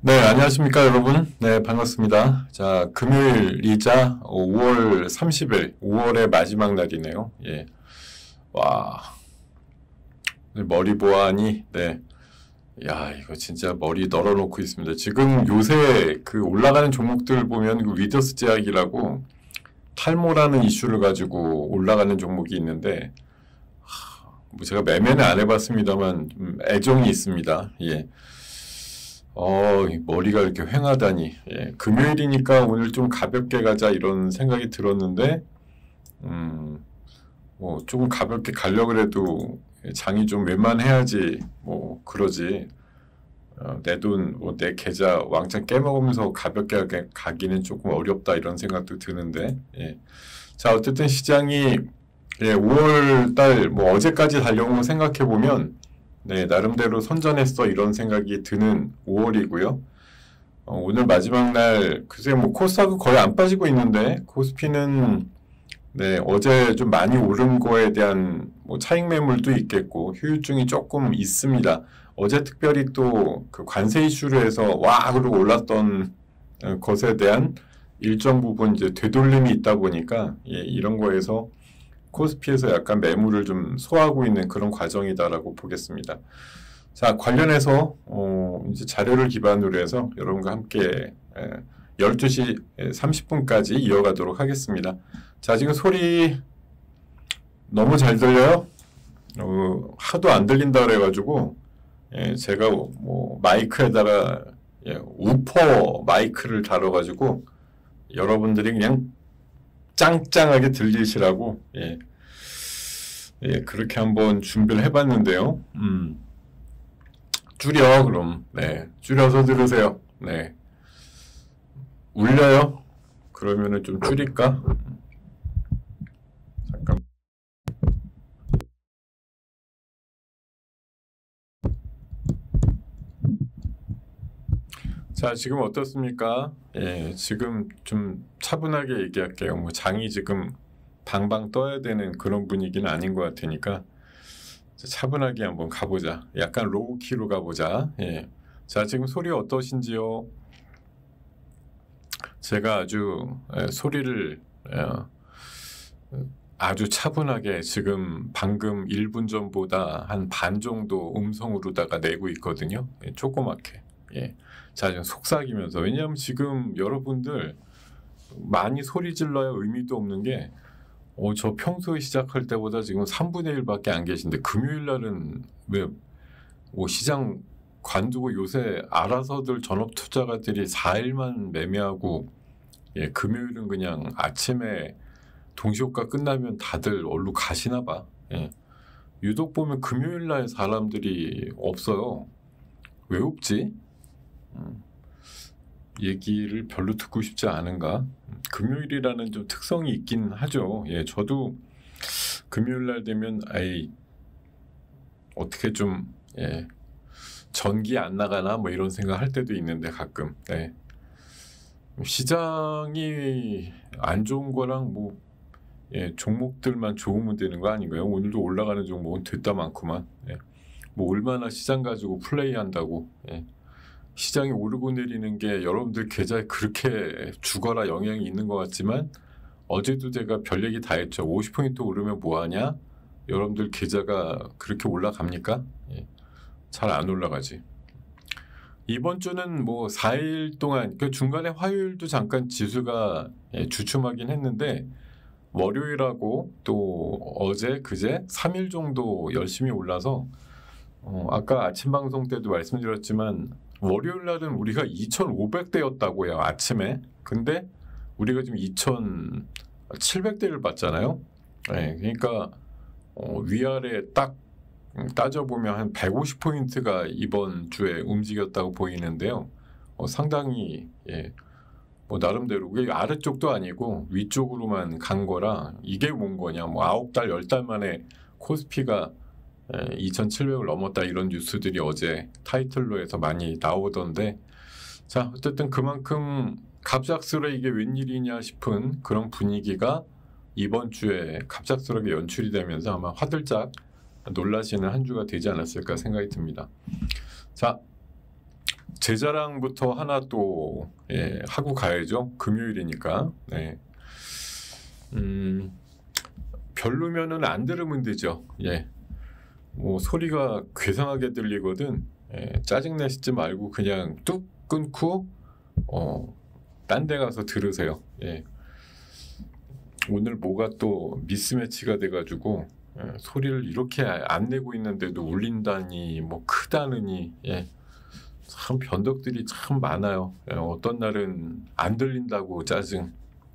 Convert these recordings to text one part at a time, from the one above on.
네, 안녕하십니까, 여러분. 네, 반갑습니다. 자, 금요일이자 5월 30일, 5월의 마지막 날이네요. 예. 와, 머리 보아하니, 네. 야, 이거 진짜 머리 널어놓고 있습니다. 지금 요새 그 올라가는 종목들 보면 그 위더스 제약이라고 탈모라는 이슈를 가지고 올라가는 종목이 있는데, 뭐 제가 매매는 안 해봤습니다만, 애정이 있습니다. 예. 이 머리가 이렇게 휑하다니. 예, 금요일이니까 오늘 좀 가볍게 가자 이런 생각이 들었는데, 뭐 조금 가볍게 가려고 해도 장이 좀 웬만해야지 뭐 그러지. 내 돈, 뭐 내 계좌 왕창 깨먹으면서 가볍게 가기는 조금 어렵다 이런 생각도 드는데, 예. 자, 어쨌든 시장이 5월 달, 뭐 어제까지 달려온 거 생각해 보면, 네, 나름대로 선전했어 이런 생각이 드는 5월이고요. 오늘 마지막 날, 글쎄 뭐 코스닥은 거의 안 빠지고 있는데, 코스피는 네, 어제 좀 많이 오른 거에 대한 뭐 차익 매물도 있겠고, 후유증이 조금 있습니다. 어제 특별히 또 그 관세 이슈로 해서 와, 그러고 올랐던 것에 대한 일정 부분 이제 되돌림이 있다 보니까, 예, 이런 거에서 코스피에서 약간 매물을 좀 소화하고 있는 그런 과정이다라고 보겠습니다. 자, 관련해서 이제 자료를 기반으로 해서 여러분과 함께 12시 30분까지 이어가도록 하겠습니다. 자, 지금 소리 너무 잘 들려요? 하도 안 들린다 그래가지고 제가 뭐 마이크에다가 우퍼 마이크를 달아가지고 여러분들이 그냥 짱짱하게 들리시라고 그렇게 한번 준비를 해봤는데요. 줄여 그럼 줄여서 들으세요. 네, 울려요? 그러면은 좀 줄일까? 잠깐. 자, 지금 어떻습니까? 예, 지금 좀 차분하게 얘기할게요. 뭐 장이 지금 방방 떠야 되는 그런 분위기는 아닌 것 같으니까 차분하게 한번 가보자. 약간 로우키로 가보자. 예. 자, 지금 소리 어떠신지요? 제가 아주 소리를 아주 차분하게 지금 방금 1분 전보다 한 반 정도 음성으로다가 내고 있거든요. 예, 조그맣게. 예. 자, 좀 속삭이면서. 왜냐하면 지금 여러분들 많이 소리 질러야 의미도 없는 게 저 평소에 시작할 때보다 지금 3분의 1밖에 안 계신데 금요일 날은 왜 뭐 시장 관두고 요새 알아서들 전업 투자가들이 4일만 매매하고 금요일은 그냥 아침에 동시효과 끝나면 다들 얼른 가시나 봐. 예. 유독 보면 금요일 날 사람들이 없어요. 왜 없지? 얘기를 별로 듣고 싶지 않은가? 금요일이라는 좀 특성이 있긴 하죠. 예, 저도 금요일 날 되면 어떻게 좀 전기 안 나가나 뭐 이런 생각 할 때도 있는데 가끔. 네. 시장이 안 좋은 거랑 뭐 종목들만 좋으면 되는 거 아닌가요? 오늘도 올라가는 종목은 됐다 많구만. 뭐 얼마나 시장 가지고 플레이한다고. 시장이 오르고 내리는 게 여러분들 계좌에 그렇게 죽어라 영향이 있는 것 같지만 어제도 제가 별 얘기 다 했죠. 50포인트 오르면 뭐하냐? 여러분들 계좌가 그렇게 올라갑니까? 잘 안 올라가지. 이번 주는 뭐 4일 동안 그 중간에 화요일도 잠깐 지수가 주춤하긴 했는데 월요일하고 또 어제 그제 3일 정도 열심히 올라서 아까 아침 방송 때도 말씀드렸지만 월요일 날은 우리가 2,500대였다고요 아침에. 근데 우리가 지금 2,700대를 봤잖아요. 그러니까 위아래 딱 따져보면 한 150포인트가 이번 주에 움직였다고 보이는데요. 상당히 뭐 나름대로 그게 아래쪽도 아니고 위쪽으로만 간 거라 이게 뭔 거냐 뭐 9달 10달 만에 코스피가 2,700을 넘었다 이런 뉴스들이 어제 타이틀로 해서 많이 나오던데, 자, 어쨌든 그만큼 갑작스레 이게 웬일이냐 싶은 그런 분위기가 이번 주에 갑작스럽게 연출이 되면서 아마 화들짝 놀라시는 한 주가 되지 않았을까 생각이 듭니다. 자, 제 자랑부터 하나 또 하고 가야죠. 금요일이니까. 네. 별로면은 안 들으면 되죠. 뭐 소리가 괴상하게 들리거든. 짜증 내시지 말고 그냥 뚝 끊고 딴 데 가서 들으세요. 오늘 뭐가 또 미스매치가 돼가지고 소리를 이렇게 안 내고 있는데도 울린다니 뭐 크다느니 참 변덕들이 참 많아요. 어떤 날은 안 들린다고 짜증,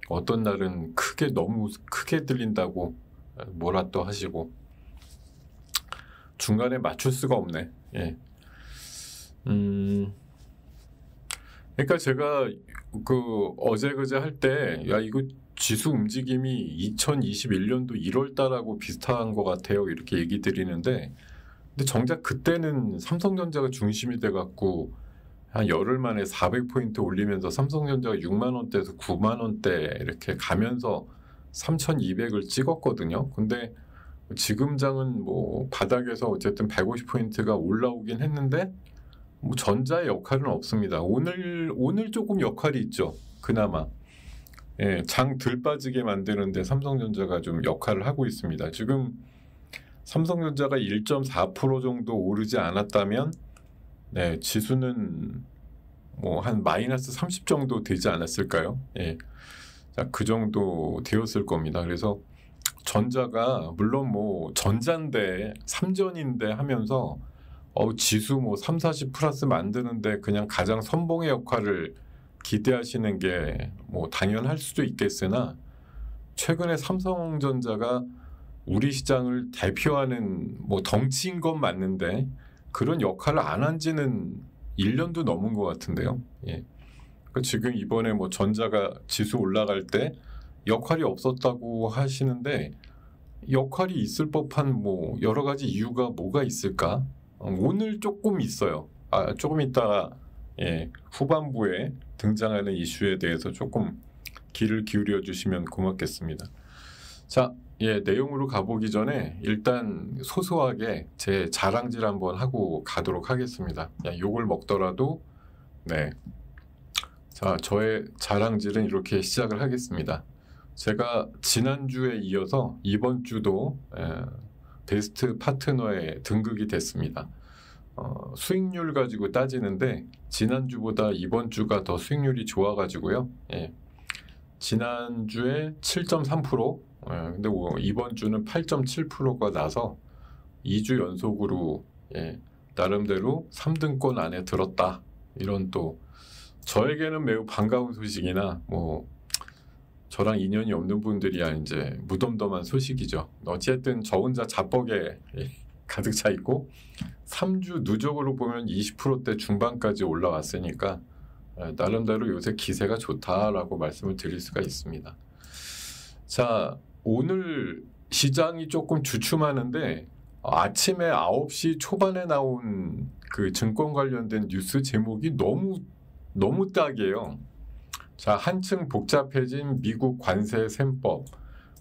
어떤 날은 너무 크게 들린다고 뭐라 또 하시고 중간에 맞출 수가 없네. 그러니까 제가 어제 그제 할 때 야 이거 지수 움직임이 2021년도 1월달하고 비슷한 것 같아요 이렇게 얘기 드리는데 근데 정작 그때는 삼성전자가 중심이 돼갖고 한 열흘 만에 400포인트 올리면서 삼성전자가 6만원대에서 9만원대 이렇게 가면서 3200을 찍었거든요. 근데 지금 장은 뭐 바닥에서 어쨌든 150포인트가 올라오긴 했는데 뭐 전자의 역할은 없습니다. 오늘 조금 역할이 있죠. 그나마 장 덜 빠지게 만드는데 삼성전자가 좀 역할을 하고 있습니다. 지금 삼성전자가 1.4% 정도 오르지 않았다면 지수는 뭐 한 마이너스 30 정도 되지 않았을까요? 자, 그 정도 되었을 겁니다. 그래서 전자가 물론 뭐 전자인데 3전인데 하면서 지수 뭐 3, 40 플러스 만드는데 그냥 가장 선봉의 역할을 기대하시는 게 뭐 당연할 수도 있겠으나 최근에 삼성전자가 우리 시장을 대표하는 뭐 덩치인 건 맞는데 그런 역할을 안 한 지는 1년도 넘은 것 같은데요. 지금 이번에 뭐 전자가 지수 올라갈 때 역할이 없었다고 하시는데 역할이 있을 법한 뭐 여러 가지 이유가 뭐가 있을까? 오늘 조금 있어요. 조금 있다가 후반부에 등장하는 이슈에 대해서 조금 귀를 기울여 주시면 고맙겠습니다. 자, 내용으로 가보기 전에 일단 소소하게 제 자랑질 한번 하고 가도록 하겠습니다. 욕을 먹더라도 자, 저의 자랑질은 이렇게 시작을 하겠습니다. 제가 지난주에 이어서 이번 주도 베스트 파트너에 등극이 됐습니다. 수익률 가지고 따지는데 지난주보다 이번 주가 더 수익률이 좋아가지고요. 지난주에 7.3%, 근데 이번 주는 8.7%가 나서 2주 연속으로 나름대로 3등권 안에 들었다. 이런 또 저에게는 매우 반가운 소식이나 뭐 저랑 인연이 없는 분들이야 이제 무덤덤한 소식이죠. 어쨌든 저 혼자 자뻑에 가득 차 있고 3주 누적으로 보면 20%대 중반까지 올라왔으니까 나름대로 요새 기세가 좋다라고 말씀을 드릴 수가 있습니다. 자, 오늘 시장이 조금 주춤하는데 아침에 9시 초반에 나온 그 증권 관련된 뉴스 제목이 너무 딱이에요. 자, 한층 복잡해진 미국 관세 셈법,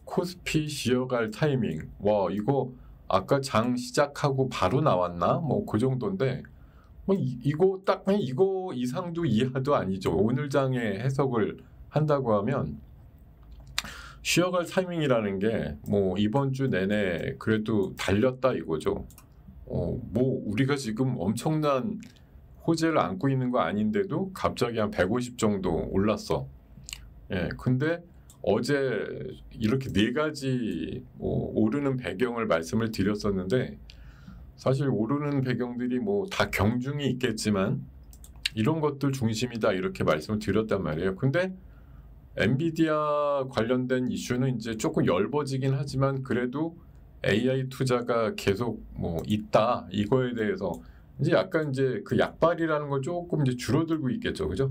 코스피 쉬어갈 타이밍. 와, 이거 아까 장 시작하고 바로 나왔나? 뭐 그 정도인데 뭐 이거 딱 이거 이상도 이하도 아니죠. 오늘 장의 해석을 한다고 하면 쉬어갈 타이밍이라는 게 뭐 이번 주 내내 그래도 달렸다 이거죠. 뭐 우리가 지금 엄청난 호재를 안고 있는 거 아닌데도 갑자기 한 150 정도 올랐어. 근데 어제 이렇게 4가지 오르는 배경을 말씀을 드렸었는데 사실 오르는 배경들이 뭐 다 경중이 있겠지만 이런 것들 중심이다 이렇게 말씀을 드렸단 말이에요. 근데 엔비디아 관련된 이슈는 이제 조금 엷어지긴 하지만 그래도 AI 투자가 계속 뭐 있다 이거에 대해서 이제 약간 이제 그 약발이라는 걸 조금 이제 줄어들고 있겠죠, 그죠?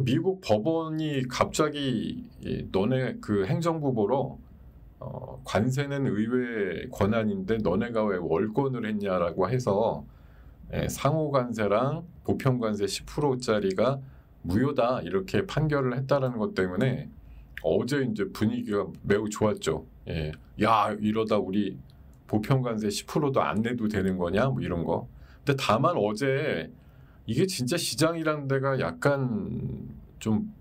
미국 법원이 갑자기 너네 그 행정부 보러 관세는 의회 권한인데 너네가 왜 월권을 했냐라고 해서 상호 관세랑 보편 관세 10%짜리가 무효다 이렇게 판결을 했다라는 것 때문에 어제 이제 분위기가 매우 좋았죠. 야 이러다 우리 보편 관세 10%도 안 내도 되는 거냐 뭐 이런 거. 근데 다만 어제 이게 진짜 시장이라는 데가 약간 좀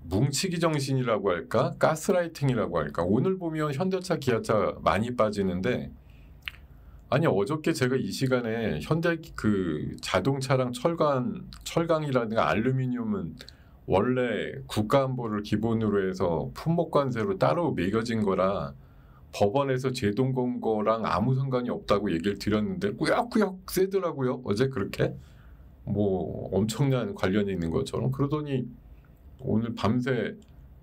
뭉치기 정신이라고 할까? 가스라이팅이라고 할까? 오늘 보면 현대차, 기아차 많이 빠지는데, 아니 어저께 제가 이 시간에 현대 그 자동차랑 철강이라든가 알루미늄은 원래 국가안보를 기본으로 해서 품목관세로 따로 매겨진 거라 법원에서 제동건 거랑 아무 상관이 없다고 얘기를 드렸는데 꾸역꾸역 세더라고요. 어제 그렇게 뭐 엄청난 관련이 있는 것처럼. 그러더니 오늘 밤새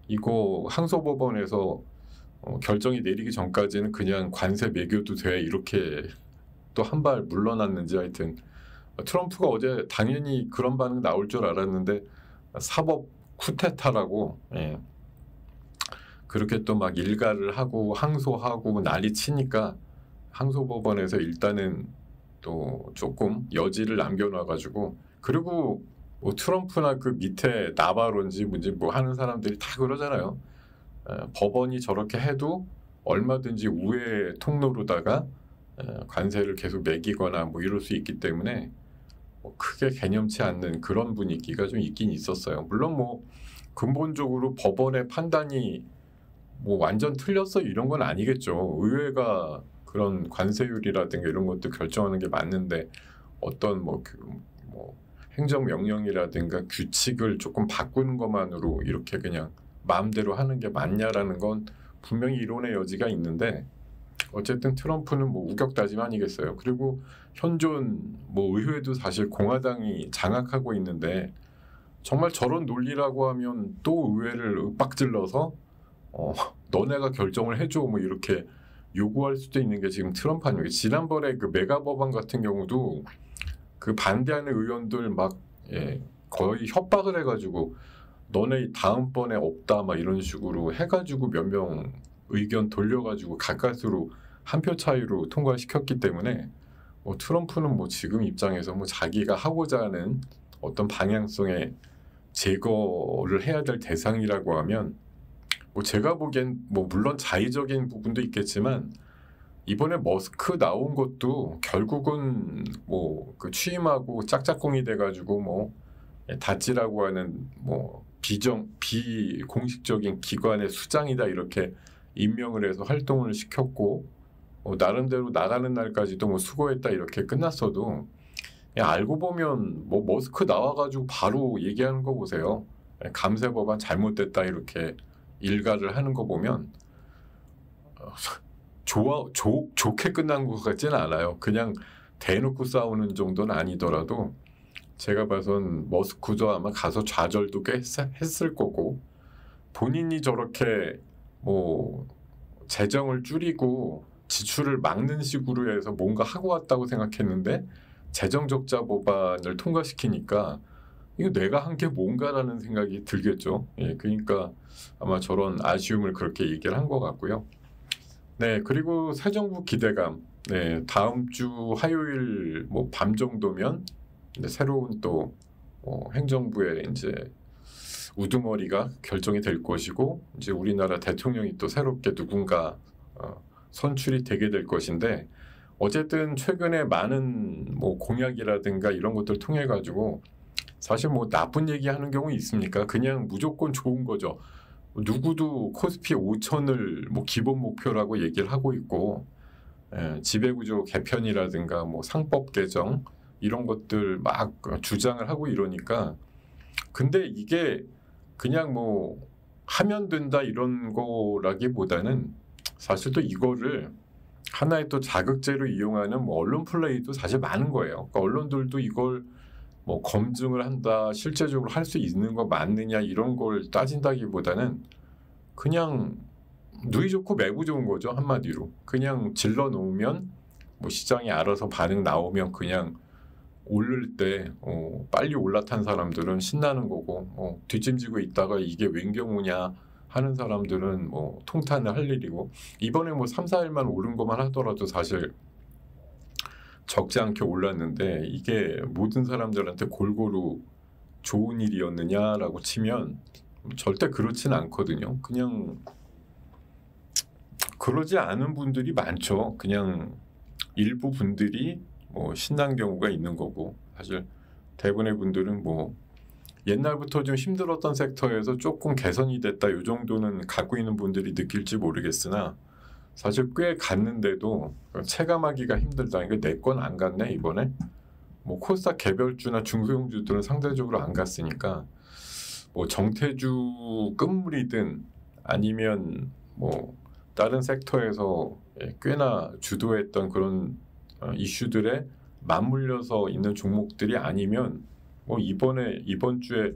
이거 항소법원에서 결정이 내리기 전까지는 그냥 관세 매겨도 돼, 이렇게 또 한 발 물러났는지. 하여튼 트럼프가 어제 당연히 그런 반응 나올 줄 알았는데 사법 쿠데타라고, 예, 그렇게 또 막 일가를 하고 항소하고 난리 치니까 항소법원에서 일단은 또 조금 여지를 남겨놔가지고, 그리고 뭐 트럼프나 그 밑에 나바로인지 뭔지 뭐 하는 사람들이 다 그러잖아요. 법원이 저렇게 해도 얼마든지 우회 통로로다가 관세를 계속 매기거나 뭐 이럴 수 있기 때문에 뭐 크게 개념치 않는 그런 분위기가 좀 있긴 있었어요. 물론 뭐 근본적으로 법원의 판단이 뭐 완전 틀렸어 이런 건 아니겠죠. 의회가 그런 관세율이라든가 이런 것도 결정하는 게 맞는데, 어떤 뭐 행정명령이라든가 규칙을 조금 바꾸는 것만으로 이렇게 그냥 마음대로 하는 게 맞냐라는 건 분명히 이론의 여지가 있는데, 어쨌든 트럼프는 뭐 우격다짐 아니겠어요. 그리고 현존 뭐 의회도 사실 공화당이 장악하고 있는데, 정말 저런 논리라고 하면 또 의회를 윽박질러서 너네가 결정을 해줘 뭐 이렇게 요구할 수도 있는 게 지금 트럼프 아니에요. 지난번에 그 메가 법안 같은 경우도 그 반대하는 의원들 막, 예, 거의 협박을 해가지고 너네 다음번에 없다 막 이런 식으로 해가지고 몇 명 의견 돌려가지고 가까스로 한 표 차이로 통과시켰기 때문에 뭐 트럼프는 뭐 지금 입장에서 뭐 자기가 하고자 하는 어떤 방향성의 제거를 해야 될 대상이라고 하면, 뭐 제가 보기엔 뭐 물론 자의적인 부분도 있겠지만 이번에 머스크 나온 것도 결국은 뭐 그 취임하고 짝짝꿍이 돼가지고 뭐 다찌라고 하는 뭐 비공식적인 기관의 수장이다 이렇게 임명을 해서 활동을 시켰고, 나름대로 나가는 날까지도 뭐 수고했다 이렇게 끝났어도, 알고 보면 뭐 머스크 나와가지고 바로 얘기하는 거 보세요. 감세 법안 잘못됐다 이렇게 일가를 하는 거 보면 좋게 끝난 것 같지는 않아요. 그냥 대놓고 싸우는 정도는 아니더라도 제가 봐선 머스크도 아마 가서 좌절도 꽤 했을 거고, 본인이 저렇게 뭐 재정을 줄이고 지출을 막는 식으로 해서 뭔가 하고 왔다고 생각했는데 재정 적자 법안을 통과시키니까 이거 내가 한 게 뭔가라는 생각이 들겠죠. 예, 그러니까 아마 저런 아쉬움을 그렇게 얘기를 한 것 같고요. 네, 그리고 새 정부 기대감. 네, 다음 주 화요일 뭐 밤 정도면 이제 새로운 또 행정부의 이제 우두머리가 결정이 될 것이고, 이제 우리나라 대통령이 또 새롭게 누군가 선출이 되게 될 것인데, 어쨌든 최근에 많은 뭐 공약이라든가 이런 것들 통해 가지고 사실 뭐 나쁜 얘기하는 경우 있습니까? 그냥 무조건 좋은 거죠. 누구도 코스피 5천을 뭐 기본 목표라고 얘기를 하고 있고, 지배구조 개편이라든가 뭐 상법 개정 이런 것들 막 주장을 하고 이러니까, 근데 이게 그냥 뭐 하면 된다 이런 거라기보다는 사실 또 이거를 하나의 또 자극제로 이용하는 뭐 언론 플레이도 사실 많은 거예요. 그러니까 언론들도 이걸 뭐 검증을 한다, 실제적으로 할 수 있는 거 맞느냐 이런 걸 따진다기보다는 그냥 누이 좋고 매부 좋은 거죠. 한마디로 그냥 질러 놓으면 뭐 시장이 알아서 반응 나오면 그냥 오를 때 빨리 올라탄 사람들은 신나는 거고, 뒷짐지고 있다가 이게 웬 경우냐 하는 사람들은 뭐 통탄을 할 일이고, 이번에 뭐 3, 4일만 오른 것만 하더라도 사실 적지 않게 올랐는데 이게 모든 사람들한테 골고루 좋은 일이었느냐라고 치면 절대 그렇진 않거든요. 그냥 그러지 않은 분들이 많죠. 그냥 일부 분들이 뭐 신난 경우가 있는 거고, 사실 대부분의 분들은 뭐 옛날부터 좀 힘들었던 섹터에서 조금 개선이 됐다 이 정도는 갖고 있는 분들이 느낄지 모르겠으나 사실 꽤 갔는데도 체감하기가 힘들다. 이거 내 건 안 갔네 이번에. 뭐 코스닥 개별주나 중소형주들은 상대적으로 안 갔으니까 뭐 정태주 끝물이든 아니면 뭐 다른 섹터에서 꽤나 주도했던 그런 이슈들에 맞물려서 있는 종목들이 아니면 뭐 이번 주에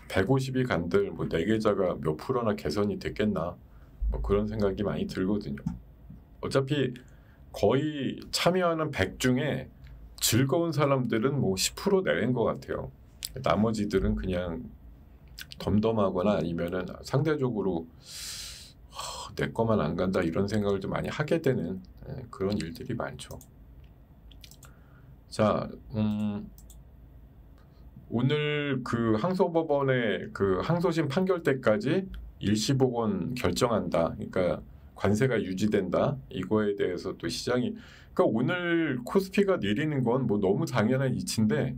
150이 간들 뭐 4계좌가 몇 프로나 개선이 됐겠나 뭐 그런 생각이 많이 들거든요. 어차피 거의 참여하는 100 중에 즐거운 사람들은 뭐 10% 내린 것 같아요. 나머지들은 그냥 덤덤하거나 아니면은 상대적으로 내 거만 안 간다 이런 생각을 좀 많이 하게 되는 그런 일들이 많죠. 자, 오늘 그 항소법원의 그 항소심 판결 때까지 일시복원 결정한다. 그러니까 관세가 유지된다. 이거에 대해서 또 시장이 그러니까 오늘 코스피가 내리는 건 뭐 너무 당연한 이치인데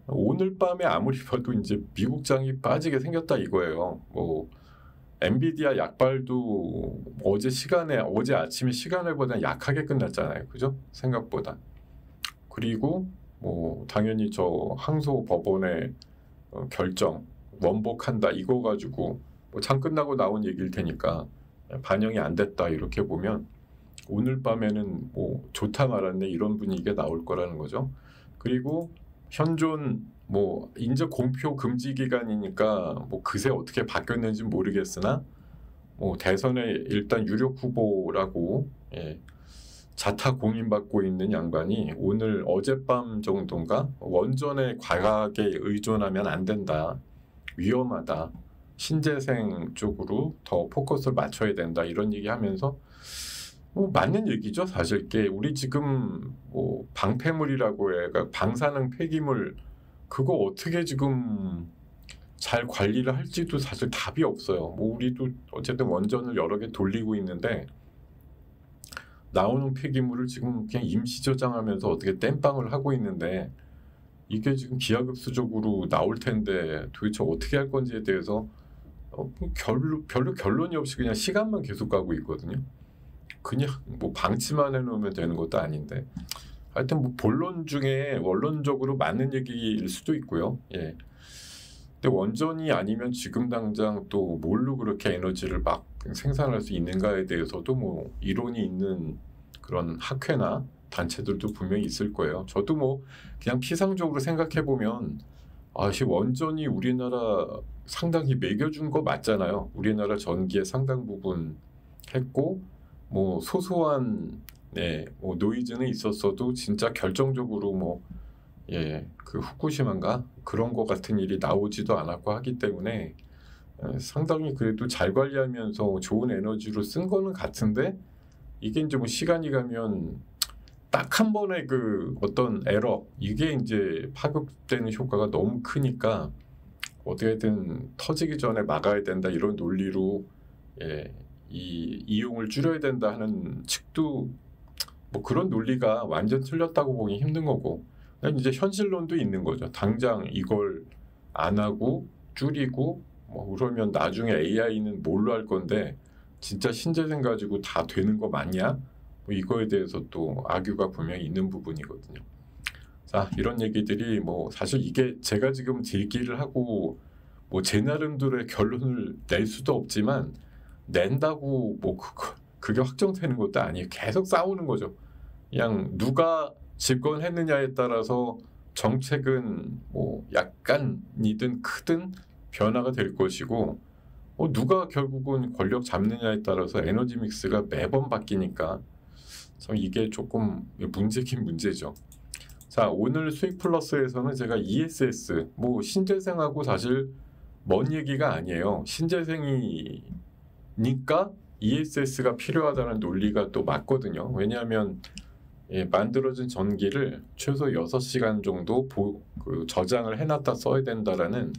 오늘 밤에 아무리 봐도 이제 미국장이 빠지게 생겼다 이거예요. 뭐 엔비디아 약발도 어제 아침에 시간을보다 약하게 끝났잖아요. 그죠? 생각보다. 그리고 뭐 당연히 저 항소 법원의 결정 원복한다 이거 가지고 뭐 장 끝나고 나온 얘기일 테니까 반영이 안 됐다 이렇게 보면 오늘 밤에는 뭐 좋다 말았네 이런 분위기가 나올 거라는 거죠. 그리고 현존 뭐 인제 공표 금지 기간이니까 뭐 그새 어떻게 바뀌었는지 모르겠으나 뭐 대선에 일단 유력 후보라고 자타 공인받고 있는 양반이 오늘 어젯밤 정도인가 원전에 과하게 의존하면 안 된다. 위험하다. 신재생 쪽으로 더 포커스를 맞춰야 된다. 이런 얘기하면서 뭐 맞는 얘기죠. 사실 이게 우리 지금 뭐 방패물이라고 해. 그러니까 방사능 폐기물 그거 어떻게 지금 잘 관리를 할지도 사실 답이 없어요. 뭐 우리도 어쨌든 원전을 여러 개 돌리고 있는데 나오는 폐기물을 지금 그냥 임시 저장하면서 어떻게 땜빵을 하고 있는데 이게 지금 기하급수적으로 나올 텐데 도대체 어떻게 할 건지에 대해서 별로 결론이 없이 그냥 시간만 계속 가고 있거든요. 그냥 뭐 방치만 해놓으면 되는 것도 아닌데 하여튼 뭐 본론 중에 원론적으로 맞는 얘기일 수도 있고요. 예. 근데 원전이 아니면 지금 당장 또 뭘로 그렇게 에너지를 막 생산할 수 있는가에 대해서도 뭐 이론이 있는 그런 학회나 단체들도 분명히 있을 거예요. 저도 뭐 그냥 피상적으로 생각해 보면 원전이 우리나라 상당히 매겨준 거 맞잖아요. 우리나라 전기의 상당 부분 했고 뭐 소소한 뭐 노이즈는 있었어도 진짜 결정적으로 그 후쿠시마인가 그런 거 같은 일이 나오지도 않았고 하기 때문에 상당히 그래도 잘 관리하면서 좋은 에너지로 쓴 거는 같은데 이게 이제 뭐 시간이 가면 딱 한 번의 그 어떤 에러 이게 이제 파급되는 효과가 너무 크니까 어떻게든 터지기 전에 막아야 된다 이런 논리로 이 이용을 줄여야 된다 하는 측도 뭐 그런 논리가 완전 틀렸다고 보기 힘든 거고 이제 현실론도 있는 거죠. 당장 이걸 안 하고 줄이고 뭐 그러면 나중에 AI는 뭘로 할 건데 진짜 신재생 가지고 다 되는 거 맞냐? 뭐 이거에 대해서 또 악유가 분명히 있는 부분이거든요. 자, 이런 얘기들이 뭐 사실 이게 제가 지금 제기를 하고 뭐 제 나름대로의 결론을 낼 수도 없지만 낸다고 뭐 그게 확정되는 것도 아니에요. 계속 싸우는 거죠. 그냥 누가 집권했느냐에 따라서 정책은 뭐 약간이든 크든 변화가 될 것이고 누가 결국은 권력 잡느냐에 따라서 에너지 믹스가 매번 바뀌니까 참 이게 조금 문제긴 문제죠. 자, 오늘 수익 플러스에서는 제가 ESS 뭐 신재생하고 사실 먼 얘기가 아니에요. 신재생이니까 ESS가 필요하다는 논리가 또 맞거든요. 왜냐하면 만들어진 전기를 최소 6시간 정도 저장을 해놨다 써야 된다라는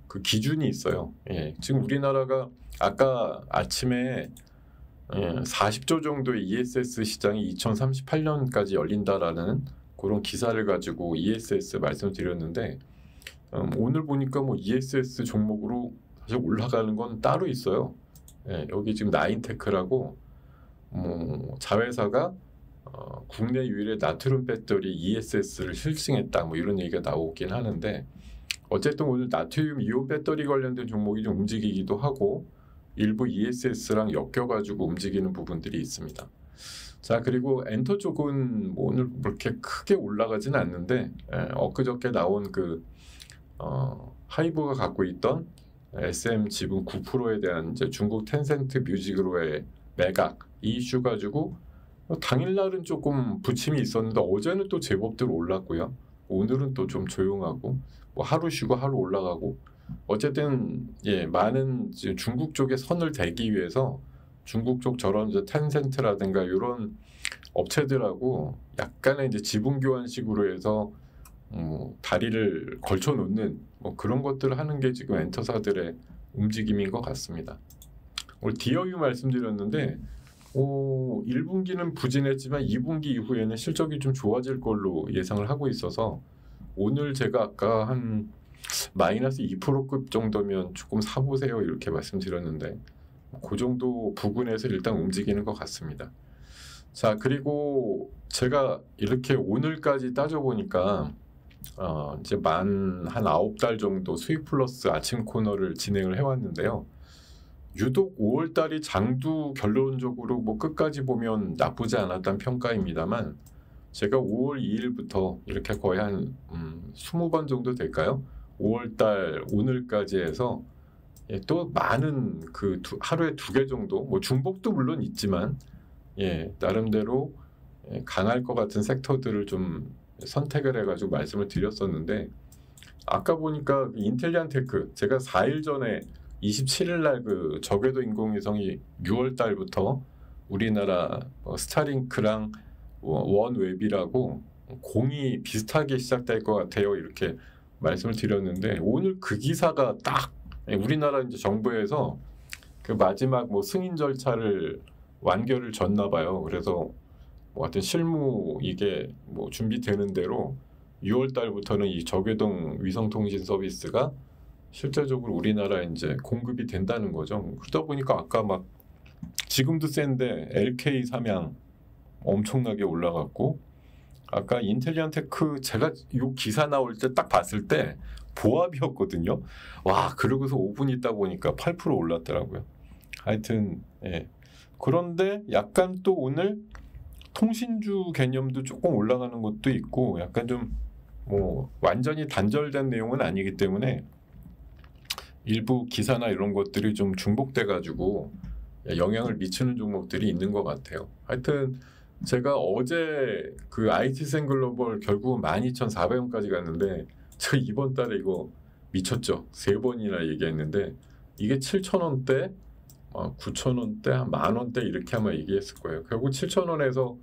그 기준이 있어요. 지금 우리나라가 아까 아침에 40조 정도의 ESS 시장이 2038년까지 열린다라는 그런 기사를 가지고 ESS 말씀드렸는데 오늘 보니까 뭐 ESS 종목으로 사실 올라가는 건 따로 있어요. 예, 여기 지금 나인테크라고 뭐 자회사가 국내 유일의 나트륨 배터리 ESS를 실증했다 뭐 이런 얘기가 나오긴 하는데, 어쨌든 오늘 나트륨 이온 배터리 관련된 종목이 좀 움직이기도 하고 일부 ESS랑 엮여가지고 움직이는 부분들이 있습니다. 자, 그리고 엔터 쪽은 뭐 오늘 그렇게 크게 올라가지는 않는데, 엊그저께 나온 그 하이브가 갖고 있던 SM 지분 9%에 대한 이제 중국 텐센트 뮤직으로의 매각 이 이슈 가지고 당일날은 조금 부침이 있었는데 어제는 또 제법들 올랐고요. 오늘은 또 좀 조용하고 뭐 하루 쉬고 하루 올라가고, 어쨌든 예, 많은 이제 중국 쪽에 선을 대기 위해서 중국 쪽 저런 이제 텐센트라든가 이런 업체들하고 약간의 이제 지분 교환식으로 해서 다리를 걸쳐 놓는 뭐 그런 것들을 하는 게 지금 엔터사들의 움직임인 것 같습니다. 오늘 디어유 말씀드렸는데 1분기는 부진했지만 2분기 이후에는 실적이 좀 좋아질 걸로 예상을 하고 있어서 오늘 제가 아까 한 마이너스 2%급 정도면 조금 사보세요 이렇게 말씀드렸는데 그 정도 부근에서 일단 움직이는 것 같습니다. 자, 그리고 제가 이렇게 오늘까지 따져보니까 이제 만 한 9달 정도 수익 플러스 아침 코너를 진행을 해왔는데요. 유독 5월달이 장도 결론적으로 뭐 끝까지 보면 나쁘지 않았다는 평가입니다만, 제가 5월 2일부터 이렇게 거의 한 20번 정도 될까요? 5월달 오늘까지 해서 예, 또 많은 그 하루에 2개 정도, 뭐 중복도 물론 있지만 예, 나름대로 강할 것 같은 섹터들을 좀 선택을 해가지고 말씀을 드렸었는데, 아까 보니까 인텔리안테크 제가 4일 전에 27일 날 그 저궤도 인공위성이 6월 달부터 우리나라 스타링크랑 원웹이라고 공이 비슷하게 시작될 것 같아요 이렇게 말씀을 드렸는데, 오늘 그 기사가 딱 우리나라 이제 정부에서 그 마지막 뭐 승인 절차를 완결을 졌나 봐요. 그래서 뭐 하여튼 실무 이게 뭐 준비되는 대로 6월 달부터는 이 저궤동 위성통신 서비스가 실제적으로 우리나라에 이제 공급이 된다는 거죠. 그러다 보니까 아까 막 지금도 센데 LK 삼양 엄청나게 올라갔고, 아까 인텔리안테크 제가 요 기사 나올 때 딱 봤을 때 보합이었거든요. 와, 그러고서 5분 있다 보니까 8% 올랐더라고요. 하여튼 예. 그런데 약간 또 오늘 통신주 개념도 조금 올라가는 것도 있고, 약간 좀 뭐 완전히 단절된 내용은 아니기 때문에 일부 기사나 이런 것들이 좀 중복돼 가지고 영향을 미치는 종목들이 있는 것 같아요. 하여튼 제가 어제 그 IT센 글로벌 결국 12,400원까지 갔는데, 저 이번 달에 이거 미쳤죠. 3번이나 얘기했는데 이게 7,000원대, 9,000원대, 한 만원대 이렇게 아마 얘기했을 거예요. 결국 7,000원에서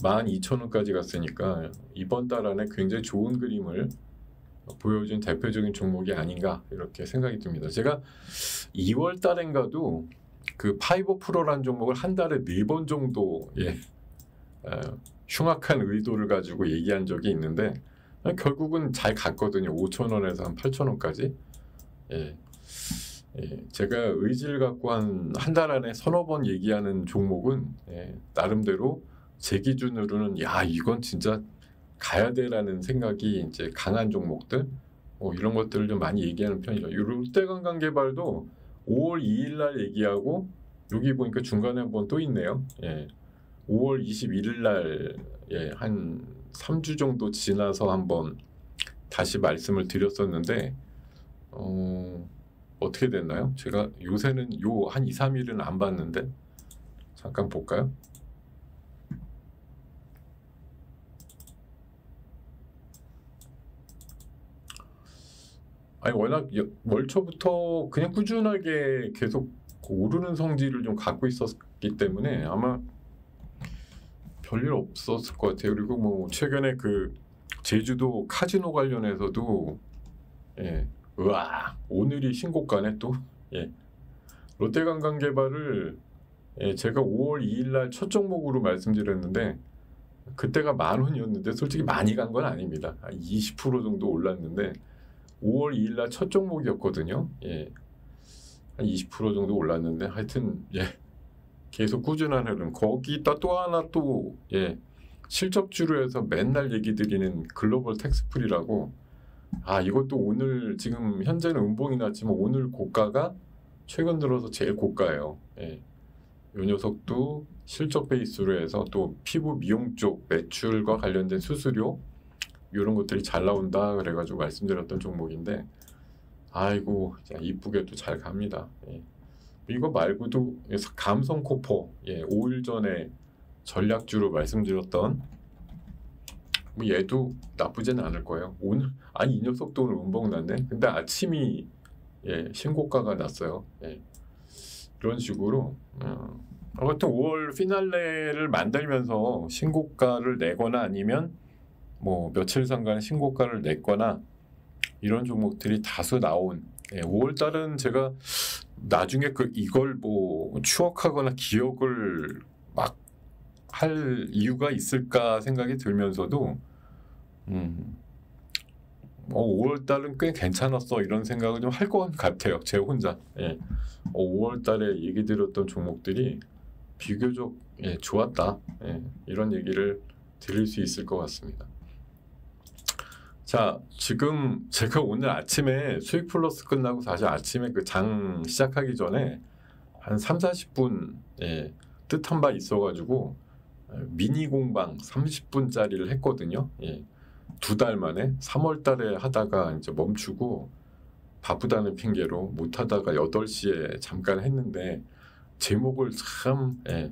12,000원까지 갔으니까 이번 달 안에 굉장히 좋은 그림을 보여준 대표적인 종목이 아닌가 이렇게 생각이 듭니다. 제가 2월 달인가도 그 파이버 프로라는 종목을 한 달에 4번 정도 흉악한 의도를 가지고 얘기한 적이 있는데 결국은 잘 갔거든요. 5,000원에서 한 8,000원까지. 제가 의지를 갖고 한 달 안에 서너 번 얘기하는 종목은 나름대로 제 기준으로는 야, 이건 진짜 가야 돼라는 생각이 이제 강한 종목들 이런 것들을 좀 많이 얘기하는 편이죠. 롯데관광개발도 5월 2일 날 얘기하고 여기 보니까 중간에 한 번 또 있네요. 5월 21일 날 한 3주 정도 지나서 한번 다시 말씀을 드렸었는데 어떻게 됐나요? 제가 요새는 요 한 2, 3일은 안 봤는데 잠깐 볼까요? 아니 워낙 월초부터 그냥 꾸준하게 계속 오르는 성질을 좀 갖고 있었기 때문에 아마 별일 없었을 것 같아요. 그리고 뭐 최근에 그 제주도 카지노 관련해서도 오늘이 신고가네 또. 롯데관광개발을 제가 5월 2일 날 첫 종목으로 말씀드렸는데 그때가 10,000원이었는데 솔직히 많이 간 건 아닙니다. 한 20% 정도 올랐는데 5월 2일 날 첫 종목이었거든요. 예. 한 20% 정도 올랐는데 하여튼 예. 계속 꾸준한 흐름. 거기다 또 하나 또 예. 실적주로 해서 맨날 얘기 드리는 글로벌 텍스프리라고, 이것도 오늘 지금 현재는 음봉이 났지만 오늘 고가가 최근 들어서 제일 고가예요. 예. 이 녀석도 실적 베이스로 해서 또 피부 미용 쪽 매출과 관련된 수수료 이런 것들이 잘 나온다 그래가지고 말씀드렸던 종목인데, 아이고 이쁘게 또 잘 갑니다. 예. 이거 말고도 감성 코퍼, 예, 5일 전에 전략주로 말씀드렸던 뭐 얘도 나쁘지는 않을 거예요. 오늘 이 녀석도 오늘 음봉 났네. 근데 아침이 예, 신고가가 났어요. 예. 이런 식으로 아무튼 5월 피날레를 만들면서 신고가를 내거나 아니면 뭐 며칠 상간 신고가를 냈거나 이런 종목들이 다수 나온, 예, 5월 달은 제가 나중에 이걸 뭐 추억하거나 기억을 막 할 이유가 있을까 생각이 들면서도 5월 달은 꽤 괜찮았어 이런 생각을 좀 할 것 같아요. 제 혼자. 예. 5월 달에 얘기 드렸던 종목들이 비교적 예, 좋았다. 예, 이런 얘기를 드릴 수 있을 것 같습니다. 자, 지금 제가 오늘 아침에 수익 플러스 끝나고 사실 아침에 그 장 시작하기 전에 한 30-40분 예, 뜻한 바 있어가지고 미니 공방 30분짜리를 했거든요. 예. 2달 만에 3월 달에 하다가 이제 멈추고 바쁘다는 핑계로 못 하다가 8시에 잠깐 했는데 제목을 참 예,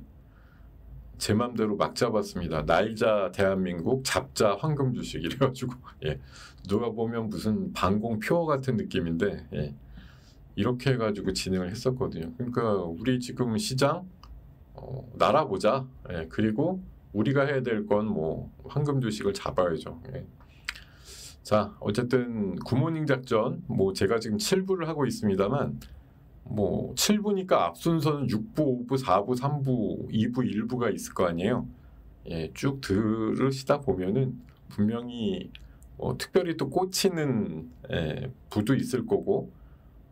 제 맘대로 막 잡았습니다. 날자 대한민국, 잡자 황금 주식 이래가지고 예, 누가 보면 무슨 방공 표어 같은 느낌인데 예, 이렇게 해가지고 진행을 했었거든요. 그러니까 우리 지금 시장 날아보자. 예, 그리고 우리가 해야 될 건 뭐 황금 주식을 잡아야죠. 예. 자, 어쨌든 굿모닝 작전 뭐 제가 지금 7부를 하고 있습니다만 뭐 7부니까 앞순서는 6부, 5부, 4부, 3부, 2부, 1부가 있을 거 아니에요. 예, 쭉 들으시다 보면은 분명히 특별히 또 꽂히는 예, 부도 있을 거고,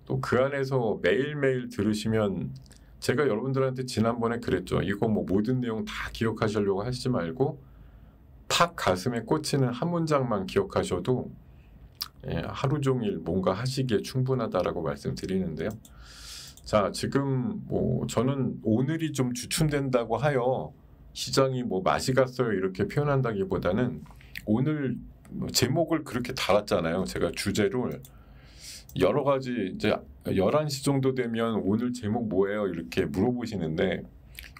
또 그 안에서 매일매일 들으시면, 제가 여러분들한테 지난번에 그랬죠. 이거 뭐 모든 내용 다 기억하시려고 하시지 말고 팍 가슴에 꽂히는 한 문장만 기억하셔도 예, 하루 종일 뭔가 하시기에 충분하다라고 말씀드리는데요. 자, 지금 뭐 저는 오늘이 좀 주춤된다고 하여 시장이 뭐 맛이 갔어요 이렇게 표현한다기보다는 오늘 제목을 그렇게 달았잖아요. 제가 주제를 여러 가지, 이제 11시 정도 되면 오늘 제목 뭐예요 이렇게 물어보시는데,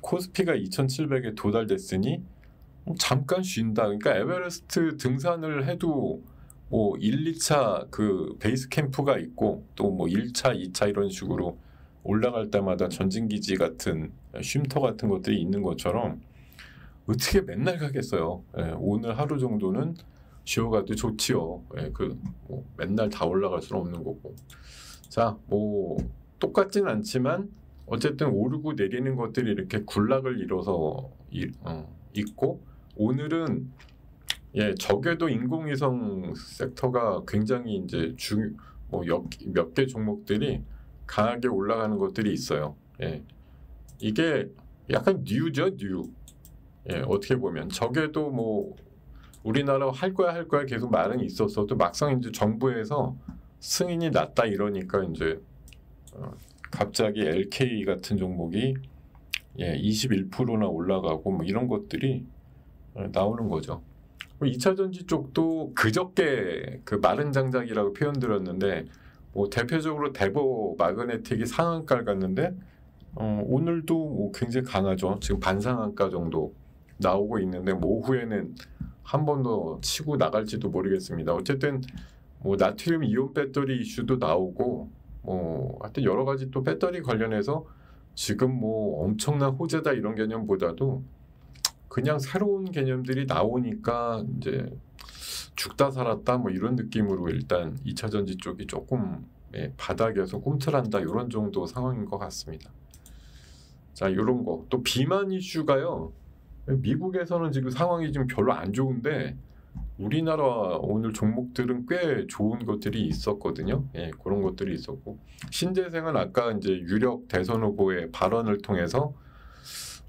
코스피가 2700에 도달됐으니 잠깐 쉰다. 그러니까 에베레스트 등산을 해도 뭐 1, 2차 그 베이스 캠프가 있고 또 뭐 1차, 2차 이런 식으로 올라갈 때마다 전진기지 같은 쉼터 같은 것들이 있는 것처럼 어떻게 맨날 가겠어요. 예, 오늘 하루 정도는 쉬어가도 좋지요. 예, 뭐 맨날 다 올라갈 수는 없는 거고. 자, 뭐 똑같진 않지만 어쨌든 오르고 내리는 것들이 이렇게 굴락을 이뤄서 있고, 오늘은 예, 적에도 인공위성 섹터가 굉장히 이제 몇 개 종목들이 강하게 올라가는 것들이 있어요. 예, 이게 약간 뉴죠, 뉴. 예, 어떻게 보면 적에도 뭐 우리나라 할 거야 계속 말은 있었어도 막상 이제 정부에서 승인이 났다 이러니까 이제 갑자기 LK 같은 종목이 예, 21%나 올라가고 뭐 이런 것들이 나오는 거죠. 2차 전지 쪽도 그저께 그 마른 장작이라고 표현드렸는데, 뭐 대표적으로 대보 마그네틱이 상한가를 갔는데 오늘도 뭐 굉장히 강하죠. 지금 반상한가 정도 나오고 있는데 뭐 오후에는 한 번 더 치고 나갈지도 모르겠습니다. 어쨌든 뭐 나트륨 이온 배터리 이슈도 나오고 뭐 하여튼 여러 가지 또 배터리 관련해서 지금 뭐 엄청난 호재다 이런 개념보다도 그냥 새로운 개념들이 나오니까 이제 죽다 살았다 뭐 이런 느낌으로 일단 2차 전지 쪽이 조금 예, 바닥에서 꿈틀한다 이런 정도 상황인 것 같습니다. 자, 이런 거 또 비만 이슈가요. 미국에서는 지금 상황이 지금 별로 안 좋은데 우리나라 오늘 종목들은 꽤 좋은 것들이 있었거든요. 예, 그런 것들이 있었고 신재생은 아까 이제 유력 대선 후보의 발언을 통해서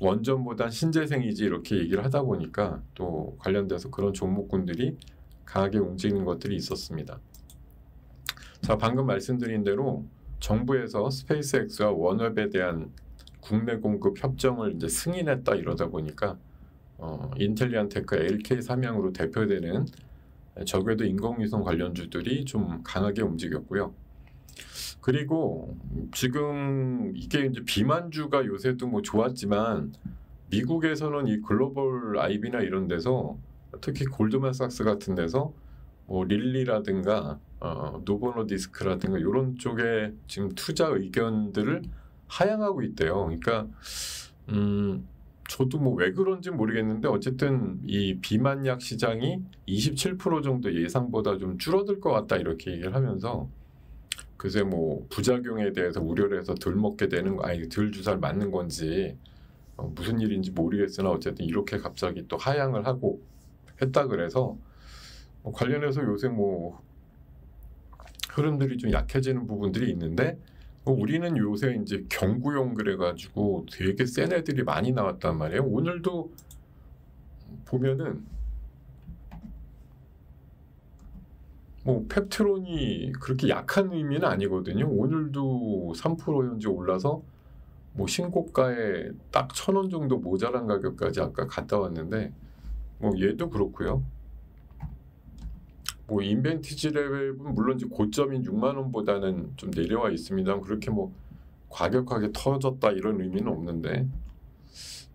원전보단 신재생이지 이렇게 얘기를 하다 보니까 또 관련돼서 그런 종목군들이 강하게 움직이는 것들이 있었습니다. 자, 방금 말씀드린 대로 정부에서 스페이스X와 원웹에 대한 국내 공급 협정을 이제 승인했다 이러다 보니까 인텔리안테크 LK 삼양으로 대표되는 저궤도 인공위성 관련주들이 좀 강하게 움직였고요. 그리고 지금 이게 이제 비만주가 요새도 뭐 좋았지만 미국에서는 이 글로벌 IB나 이런 데서 특히 골드만삭스 같은 데서 뭐 릴리라든가 노보노디스크라든가 이런 쪽에 지금 투자 의견들을 하향하고 있대요. 그러니까 저도 뭐 왜 그런지 모르겠는데 어쨌든 이 비만약 시장이 27% 정도 예상보다 좀 줄어들 것 같다 이렇게 얘기를 하면서 그새 뭐 부작용에 대해서 우려를 해서 덜 먹게 되는 아니 덜 주사를 맞는 건지 무슨 일인지 모르겠으나 어쨌든 이렇게 갑자기 또 하향을 하고 했다 그래서 관련해서 요새 뭐 흐름들이 좀 약해지는 부분들이 있는데 우리는 요새 이제 경구용 그래가지고 되게 센 애들이 많이 나왔단 말이에요. 오늘도 보면은 뭐 펩트론이 그렇게 약한 의미는 아니거든요. 오늘도 3% 현재 올라서 뭐 신고가에 딱 1,000원 정도 모자란 가격까지 아까 갔다 왔는데 뭐 얘도 그렇고요. 뭐 인벤티지 레벨은 물론 이제 고점인 6만 원보다는 좀 내려와 있습니다. 그렇게 뭐 과격하게 터졌다 이런 의미는 없는데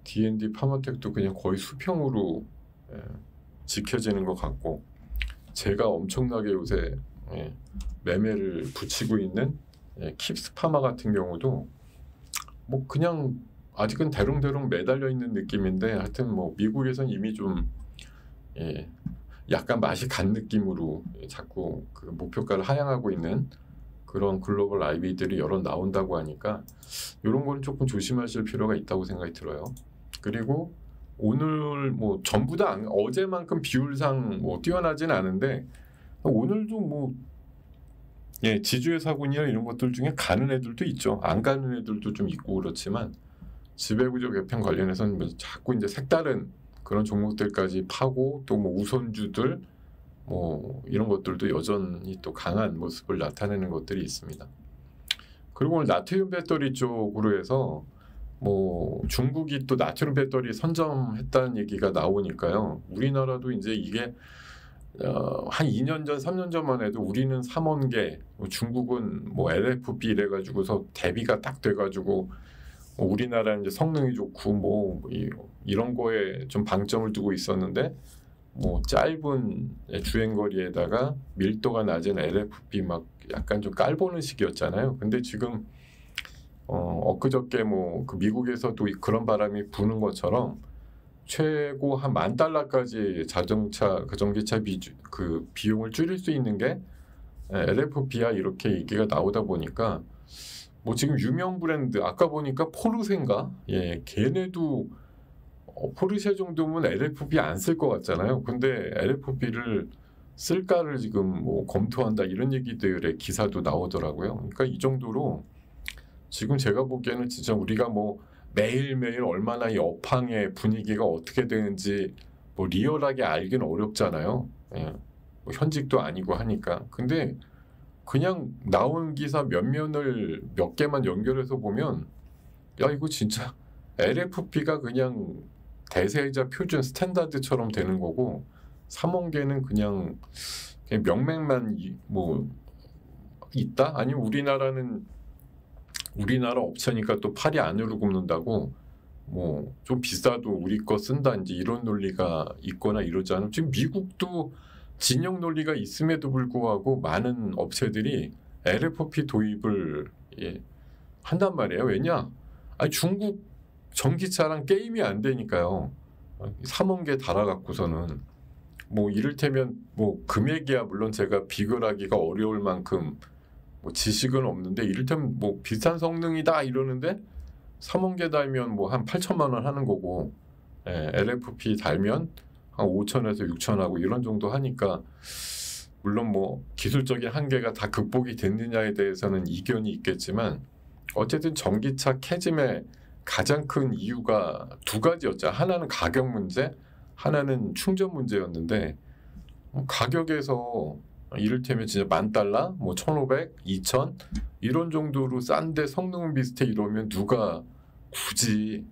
D&D 파마텍도 그냥 거의 수평으로 지켜지는 것 같고 제가 엄청나게 요새 매매를 붙이고 있는 킵스 파마 같은 경우도 뭐 그냥 아직은 대롱대롱 매달려 있는 느낌인데 하여튼 뭐 미국에선 이미 좀 약간 맛이 간 느낌으로 자꾸 그 목표가를 하향하고 있는 그런 글로벌 IB들이 여러 나온다고 하니까 이런 거는 조금 조심하실 필요가 있다고 생각이 들어요. 그리고 오늘 뭐 전부 다 어제만큼 비율상 뭐 뛰어나진 않은데 오늘도 뭐 지주의 사군이나 이런 것들 중에 가는 애들도 있죠. 안 가는 애들도 좀 있고 그렇지만 지배구조 개편 관련해서는 뭐 자꾸 이제 색다른 그런 종목들까지 파고 또 뭐 우선주들 뭐 이런 것들도 여전히 또 강한 모습을 나타내는 것들이 있습니다. 그리고 오늘 나트륨 배터리 쪽으로 해서 뭐 중국이 또 나트륨 배터리 선점했다는 얘기가 나오니까요. 우리나라도 이제 이게 한 2년 전, 3년 전만 해도 우리는 3원계, 중국은 뭐 LFP 이래가지고서 대비가 딱 돼가지고 우리나라는 이제 성능이 좋고 뭐 이런 거에 좀 방점을 두고 있었는데 뭐 짧은 주행거리에다가 밀도가 낮은 LFP 막 약간 좀 깔보는 식이었잖아요. 근데 지금 엊그저께 뭐 그 미국에서도 그런 바람이 부는 것처럼 최고 한 $10,000까지 자동차 그 전기차 그 비용을 줄일 수 있는 게 LFP야 이렇게 얘기가 나오다 보니까 뭐 지금 유명 브랜드 아까 보니까 포르쉐인가 걔네도 포르쉐 정도면 LFP 안 쓸 것 같잖아요. 근데 LFP를 쓸까를 지금 뭐 검토한다 이런 얘기들의 기사도 나오더라고요. 그러니까 이 정도로 지금 제가 보기에는 진짜 우리가 뭐 매일매일 얼마나 이 업황의 분위기가 어떻게 되는지 뭐 리얼하게 알기는 어렵잖아요. 뭐 현직도 아니고 하니까. 근데 그냥 나온 기사 몇 면을 몇 개만 연결해서 보면 야 이거 진짜 LFP가 그냥 대세이자 표준 스탠다드처럼 되는 거고 3원계는 그냥 명맥만 뭐 있다? 아니면 우리나라 업체니까 또 팔이 안으로 굽는다고 뭐 좀 비싸도 우리 거 쓴다 이제 이런 논리가 있거나 이러지 않으면 지금 미국도 진영 논리가 있음에도 불구하고 많은 업체들이 LFP 도입을 한단 말이에요. 왜냐? 아니 중국 전기차랑 게임이 안 되니까요. 3원계 달아갖고서는 뭐 이를테면 뭐 금액이야 물론 제가 비교하기가 어려울 만큼 뭐 지식은 없는데 이를테면 뭐 비싼 성능이다 이러는데 3원계 달면 뭐 한 8천만 원 하는 거고 LFP 달면 한 5천에서 6천하고 이런 정도 하니까 물론 뭐 기술적인 한계가 다 극복이 됐느냐에 대해서는 이견이 있겠지만 어쨌든 전기차 캐즘의 가장 큰 이유가 두 가지였죠. 하나는 가격 문제, 하나는 충전 문제였는데 가격에서 이를테면 진짜 $10,000, 뭐 1,500, 2,000 이런 정도로 싼데 성능은 비슷해 이러면 누가 굳이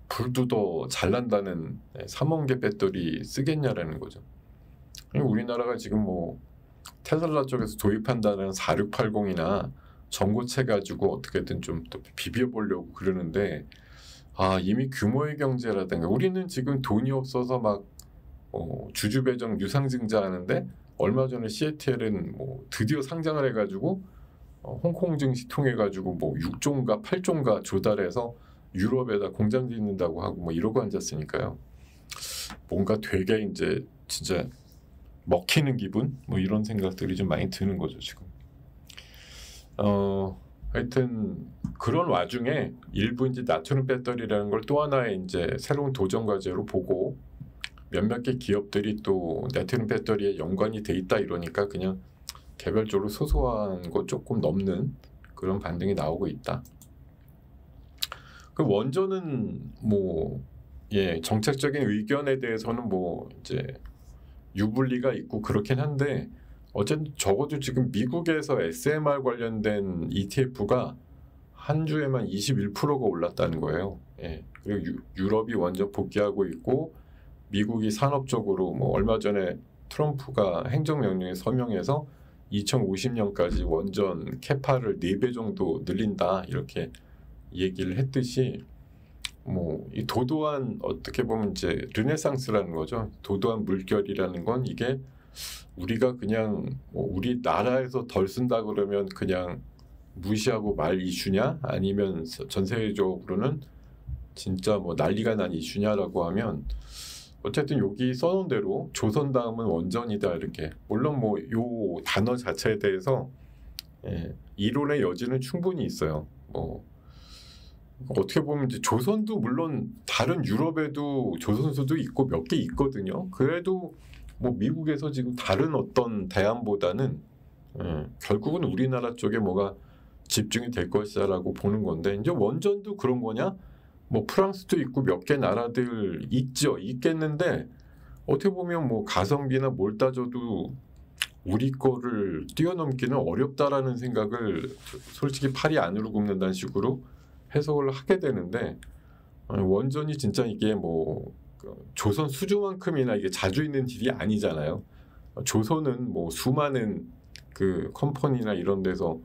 불도 더 잘 난다는 3원계 배터리 쓰겠냐라는 거죠. 우리나라가 지금 뭐 테슬라 쪽에서 도입한다는 4680이나 전고체 가지고 어떻게든 좀 또 비벼보려고 그러는데 이미 규모의 경제라든가 우리는 지금 돈이 없어서 막 주주배정 유상증자 하는데 얼마 전에 CATL은 뭐 드디어 상장을 해가지고 홍콩 증시 통해 가지고 뭐 6조인가 8조인가 조달해서 유럽에다 공장 짓는다고 하고 뭐 이러고 앉았으니까요. 뭔가 되게 이제 진짜 먹히는 기분 뭐 이런 생각들이 좀 많이 드는 거죠 지금. 하여튼 그런 와중에 일부 이제 나트륨 배터리라는 걸 또 하나의 이제 새로운 도전 과제로 보고 몇몇 개 기업들이 또 나트륨 배터리에 연관이 돼 있다 이러니까 그냥 개별적으로 소소한 거 조금 넘는 그런 반등이 나오고 있다. 그 원전은 뭐 정책적인 의견에 대해서는 뭐 이제 유불리가 있고 그렇긴 한데 어쨌든 적어도 지금 미국에서 SMR 관련된 ETF가 한 주에만 21%가 올랐다는 거예요. 그리고 유럽이 완전 복귀하고 있고 미국이 산업적으로 뭐 얼마 전에 트럼프가 행정명령에 서명해서 2050년까지 원전 캐파를 4배 정도 늘린다 이렇게 얘기를 했듯이 뭐 이 도도한 어떻게 보면 이제 르네상스라는 거죠. 도도한 물결이라는 건 이게 우리가 그냥 뭐 우리 나라에서 덜 쓴다 그러면 그냥 무시하고 말 이슈냐 아니면 전 세계적으로는 진짜 뭐 난리가 난 이슈냐라고 하면 어쨌든 여기 써놓은 대로 조선 다음은 원전이다 이렇게 물론 뭐 요 단어 자체에 대해서 이론의 여지는 충분히 있어요. 뭐 어떻게 보면 이제 조선도 물론 다른 유럽에도 조선소도 있고 몇 개 있거든요. 그래도 뭐 미국에서 지금 다른 어떤 대안보다는 결국은 우리나라 쪽에 뭐가 집중이 될 것이다라고 보는 건데 이제 원전도 그런 거냐? 뭐 프랑스도 있고 몇 개 나라들 있겠는데 어떻게 보면 뭐 가성비나 뭘 따져도 우리 거를 뛰어넘기는 어렵다라는 생각을 솔직히 팔이 안으로 굽는다는 식으로 해석을 하게 되는데 원전이 진짜 이게 뭐 조선 수주만큼이나 이게 자주 있는 일이 아니잖아요. 조선은 뭐 수많은 그 컴퍼니나 이런 데서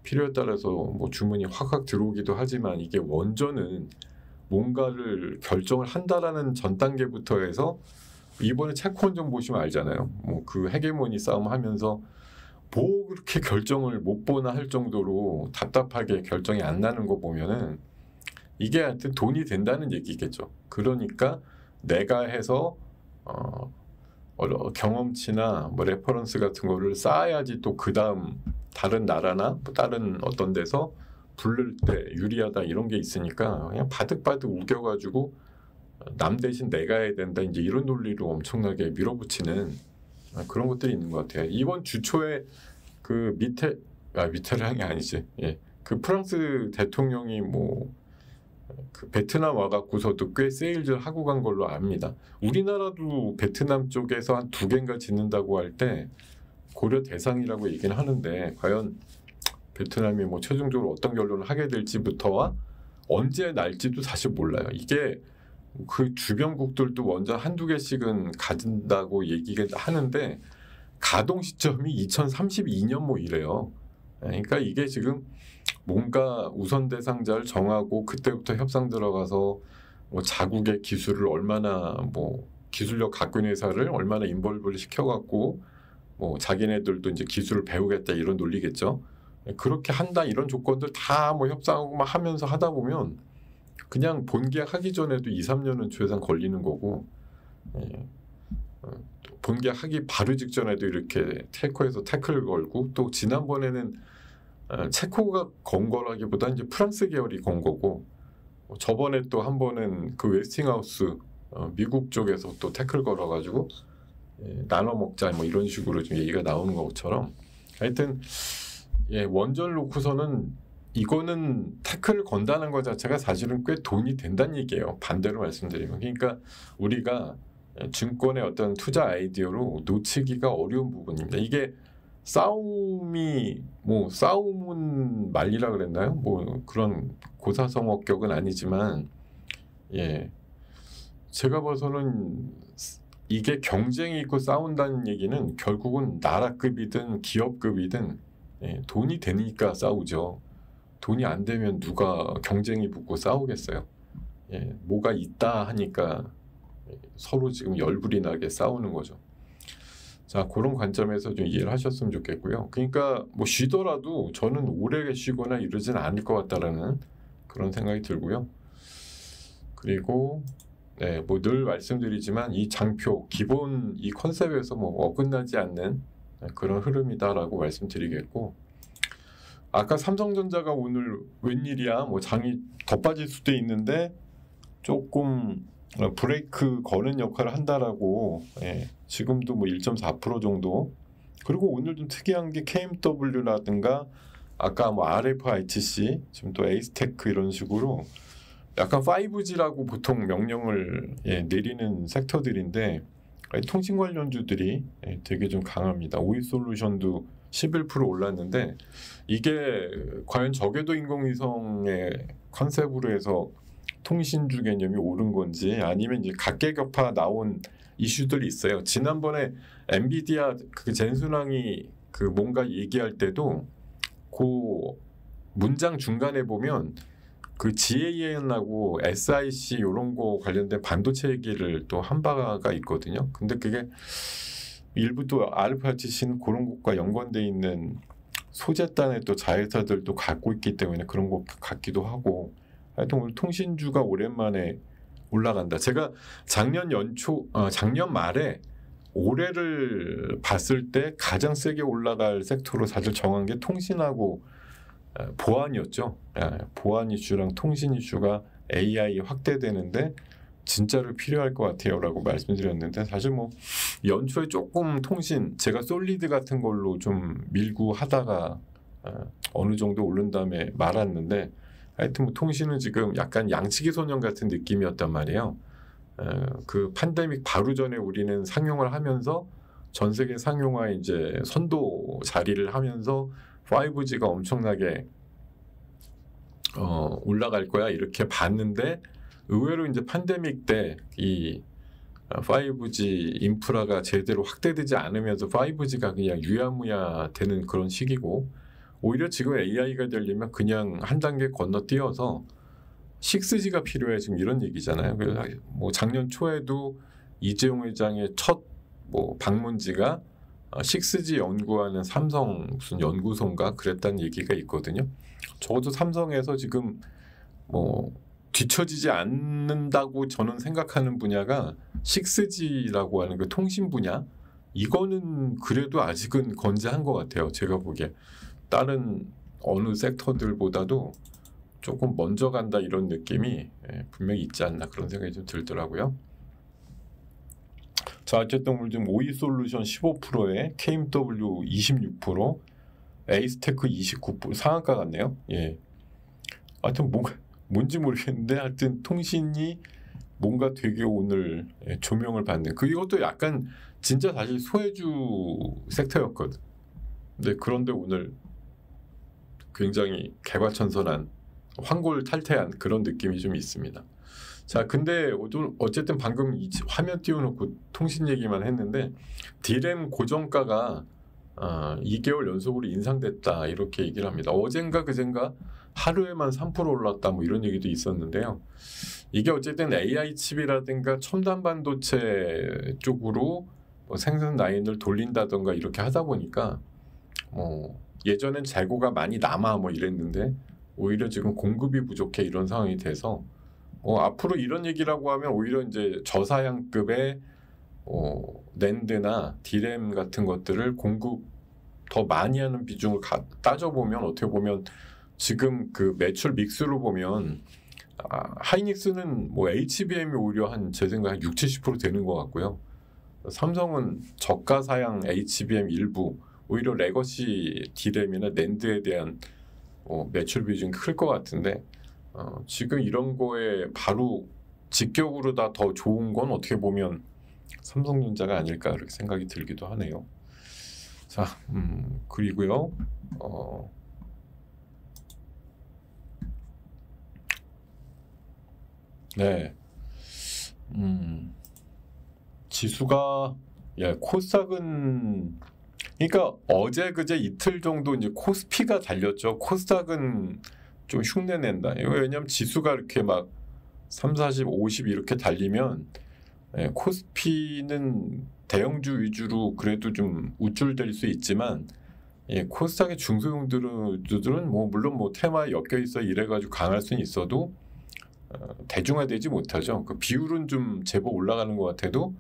필요에 따라서 뭐 주문이 확 들어오기도 하지만 이게 원전은 뭔가를 결정을 한다라는 전 단계부터 해서 이번에 체코 원전 보시면 알잖아요. 뭐 그 헤게모니 싸움 하면서 뭐 그렇게 결정을 못 보나 할 정도로 답답하게 결정이 안 나는 거 보면은 이게 하여튼 돈이 된다는 얘기겠죠. 그러니까 내가 해서 경험치나 뭐 레퍼런스 같은 거를 쌓아야지 또 그 다음 다른 나라나 뭐 다른 어떤 데서 부를 때 유리하다 이런 게 있으니까 그냥 바득바득 우겨가지고 남 대신 내가 해야 된다 이제 이런 논리로 엄청나게 밀어붙이는 그런 것들이 있는 것 같아요. 이번 주 초에 그 미테랑이 아니지. 그 프랑스 대통령이 뭐 그 베트남 와갖고서도 꽤 세일즈를 하고 간 걸로 압니다. 우리나라도 베트남 쪽에서 한 2개인가 짓는다고 할 때 고려 대상이라고 얘기는 하는데 과연 베트남이 뭐 최종적으로 어떤 결론을 하게 될지부터와 언제 날지도 사실 몰라요. 이게 그 주변국들도 원전 1-2개씩은 가진다고 얘기를 하는데 가동 시점이 2032년 뭐 이래요. 그러니까 이게 지금 뭔가 우선 대상자를 정하고 그때부터 협상 들어가서 뭐 자국의 기술을 얼마나 뭐 기술력 갖고 있는 회사를 얼마나 인볼브를 시켜갖고 뭐 자기네들도 이제 기술을 배우겠다 이런 논리겠죠. 그렇게 한다 이런 조건들 다 뭐 협상하고 막 하면서 하다 보면 그냥 본계약 하기 전에도 2-3년은 최소한 걸리는 거고 본계약 하기 바로 직전에도 이렇게 텔코에서 태클 걸고 또 지난번에는 체코가 건 거라기보다 이제 프랑스 계열이 건 거고 저번에 또 한 번은 그 웨스팅하우스 미국 쪽에서 또 태클 걸어가지고 나눠 먹자 뭐 이런 식으로 좀 얘기가 나오는 것처럼 하여튼 원전을 놓고서는 이거는 태클을 건다는 것 자체가 사실은 꽤 돈이 된다는 얘기예요. 반대로 말씀드리면. 그러니까 우리가 증권의 어떤 투자 아이디어로 놓치기가 어려운 부분입니다. 이게 싸움이 뭐 싸움은 말리라 그랬나요? 뭐 그런 고사성어격은 아니지만 제가 봐서는 이게 경쟁이 있고 싸운다는 얘기는 결국은 나라급이든 기업급이든 돈이 되니까 싸우죠. 돈이 안 되면 누가 경쟁이 붙고 싸우겠어요. 뭐가 있다 하니까 서로 지금 열불이 나게 싸우는 거죠. 자, 그런 관점에서 좀 이해를 하셨으면 좋겠고요. 그러니까 뭐 쉬더라도 저는 오래 쉬거나 이러진 않을 것 같다라는 그런 생각이 들고요. 그리고 뭐 늘 말씀드리지만 이 장표 기본 이 컨셉에서 뭐 어긋나지 않는 그런 흐름이다라고 말씀드리겠고, 아까 삼성전자가 오늘 웬일이야 뭐 장이 더 빠질 수도 있는데 조금 브레이크 거는 역할을 한다라고 지금도 뭐 1.4% 정도. 그리고 오늘 좀 특이한 게 KMW라든가 아까 뭐 RFITC 지금 또 에이스테크 이런 식으로 약간 5G라고 보통 명령을 내리는 섹터들인데 통신 관련주들이 되게 좀 강합니다. 오이솔루션도 11% 올랐는데 이게 과연 저궤도 인공위성의 컨셉으로 해서 통신주 개념이 오른 건지 아니면 이제 각계격파 나온 이슈들이 있어요. 지난번에 엔비디아 그 젠순왕이 그 뭔가 얘기할 때도 그 문장 중간에 보면 그 GAN하고 SIC 이런 거 관련된 반도체 얘기를 또 한 바가 있거든요. 근데 그게 일부 또 RFITC는 그런 것과 연관돼 있는 소재단의 또 자회사들도 갖고 있기 때문에 그런 것 같기도 하고, 하여튼 오늘 통신주가 오랜만에 올라간다. 제가 작년 말에 올해를 봤을 때 가장 세게 올라갈 섹터로 사실 정한 게 통신하고 보안 이슈랑 통신 이슈가 AI 확대되는데 진짜로 필요할 것 같아요 라고 말씀드렸는데, 사실 뭐 연초에 조금 통신 제가 솔리드 같은 걸로 좀 밀고 하다가 어느 정도 오른 다음에 말았는데, 하여튼 뭐 통신은 지금 약간 양치기 소년 같은 느낌이었단 말이에요. 그 팬데믹 바로 전에 우리는 상용을 하면서 전 세계 상용화에 이제 선도 자리를 하면서 5G가 엄청나게 올라갈 거야 이렇게 봤는데, 의외로 이제 팬데믹 때 이 5G 인프라가 제대로 확대되지 않으면서 5G가 그냥 유야무야 되는 그런 시기고, 오히려 지금 AI가 되려면 그냥 한 단계 건너뛰어서 6G가 필요해 지금 이런 얘기잖아요. 그래서 뭐 작년 초에도 이재용 회장의 첫 뭐 방문지가 6G 연구하는 삼성 무슨 연구소인가 그랬다는 얘기가 있거든요. 적어도 삼성에서 지금 뭐 뒤처지지 않는다고 저는 생각하는 분야가 6G라고 하는 그 통신 분야, 이거는 그래도 아직은 건재한 것 같아요. 제가 보기에 다른 어느 섹터들보다도 조금 먼저 간다 이런 느낌이 분명히 있지 않나 그런 생각이 좀 들더라고요. 자, 어쨌든 오늘 좀 오이솔루션 15%에 KMW 26%, 에이스테크 29% 상한가 같네요. 하여튼 뭔지 모르겠는데 하여튼 통신이 뭔가 되게 오늘 조명을 받는, 이것도 약간 진짜 사실 소외주 섹터였거든. 근데 그런데 오늘 굉장히 개과천선한 환골탈태한 그런 느낌이 좀 있습니다. 자, 근데 어쨌든 방금 화면 띄워놓고 통신 얘기만 했는데 D램 고정가가 2개월 연속으로 인상됐다 이렇게 얘기를 합니다. 어젠가 그젠가 하루에만 3% 올랐다 뭐 이런 얘기도 있었는데요. 이게 어쨌든 AI 칩이라든가 첨단 반도체 쪽으로 뭐 생산 라인을 돌린다던가 이렇게 하다 보니까 예전엔 재고가 많이 남아 뭐 이랬는데 오히려 지금 공급이 부족해 이런 상황이 돼서 앞으로 이런 얘기라고 하면 오히려 이제 저사양급의 낸드나 D램 같은 것들을 공급 더 많이 하는 비중을 따져보면 어떻게 보면 지금 그 매출 믹스로 보면 하이닉스는 뭐 HBM이 오히려 제 생각에 한 60~70% 되는 것 같고요. 삼성은 저가 사양 HBM 일부, 오히려 레거시 D램이나 낸드에 대한 매출 비중이 클 것 같은데, 지금 이런 거에 바로 직격으로 다 더 좋은 건 어떻게 보면 삼성전자가 아닐까 그렇게 생각이 들기도 하네요. 자, 그리고요. 네. 지수가 코스닥은, 그러니까 어제 그제 이틀 정도 이제 코스피가 달렸죠. 코스닥은 좀 흉내 낸다. 왜냐면 지수가 이렇게 막 30, 40, 50 이렇게 달리면 코스피는 대형주 위주로 그래도 좀 우쭐댈 수 있지만, 코스닥의 중소형주들은 뭐 물론 뭐 테마에 엮여 있어 이래가지고 강할 수는 있어도 대중화되지 못하죠. 그 비율은 좀 제법 올라가는 것 같아도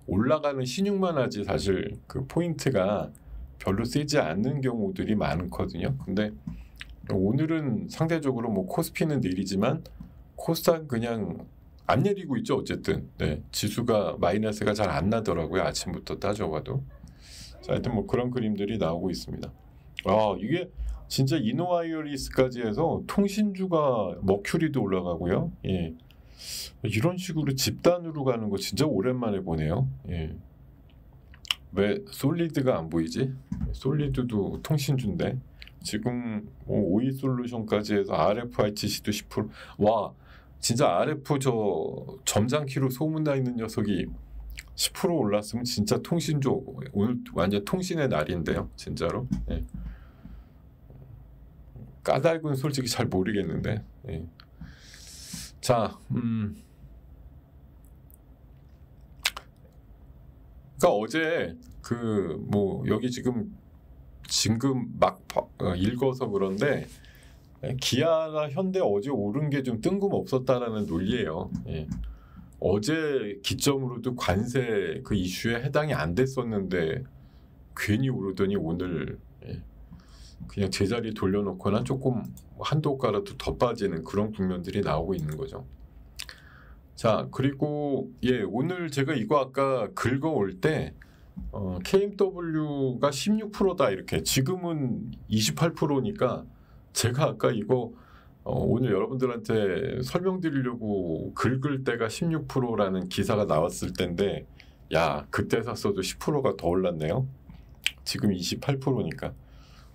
올라가는 신용만 하지 사실 그 포인트가 별로 세지 않는 경우들이 많거든요. 근데 오늘은 상대적으로 뭐 코스피는 내리지만 코스닥 그냥 안 내리고 있죠. 어쨌든 지수가 마이너스가 잘 안 나더라고요. 아침부터 따져봐도. 자, 하여튼 뭐 그런 그림들이 나오고 있습니다. 이게 진짜 이노와이어리스까지 해서 통신주가 머큐리도 올라가고요. 이런 식으로 집단으로 가는 거 진짜 오랜만에 보네요. 왜 솔리드가 안 보이지? 솔리드도 통신주인데 지금 오이솔루션까지 해서 RFICC도 10%. 와, 진짜 RF 저 점장키로 소문나 있는 녀석이 10% 올랐으면 진짜 통신주 오늘 완전 통신의 날인데요. 진짜로. 까닭은 솔직히 잘 모르겠는데. 자, 그러니까 어제 그 뭐 여기 지금 막 읽어서 그런데 기아나 현대 어제 오른 게 좀 뜬금없었다라는 논리예요. 어제 기점으로도 관세 그 이슈에 해당이 안 됐었는데 괜히 오르더니 오늘 그냥 제자리 돌려놓거나 조금 한도 가라도 더 빠지는 그런 국면들이 나오고 있는 거죠. 자, 그리고 오늘 제가 이거 아까 긁어올 때 KMW가 16%다 이렇게, 지금은 28%니까 제가 아까 이거 오늘 여러분들한테 설명드리려고 긁을 때가 16%라는 기사가 나왔을 텐데, 그때 샀어도 10%가 더 올랐네요. 지금 28%니까.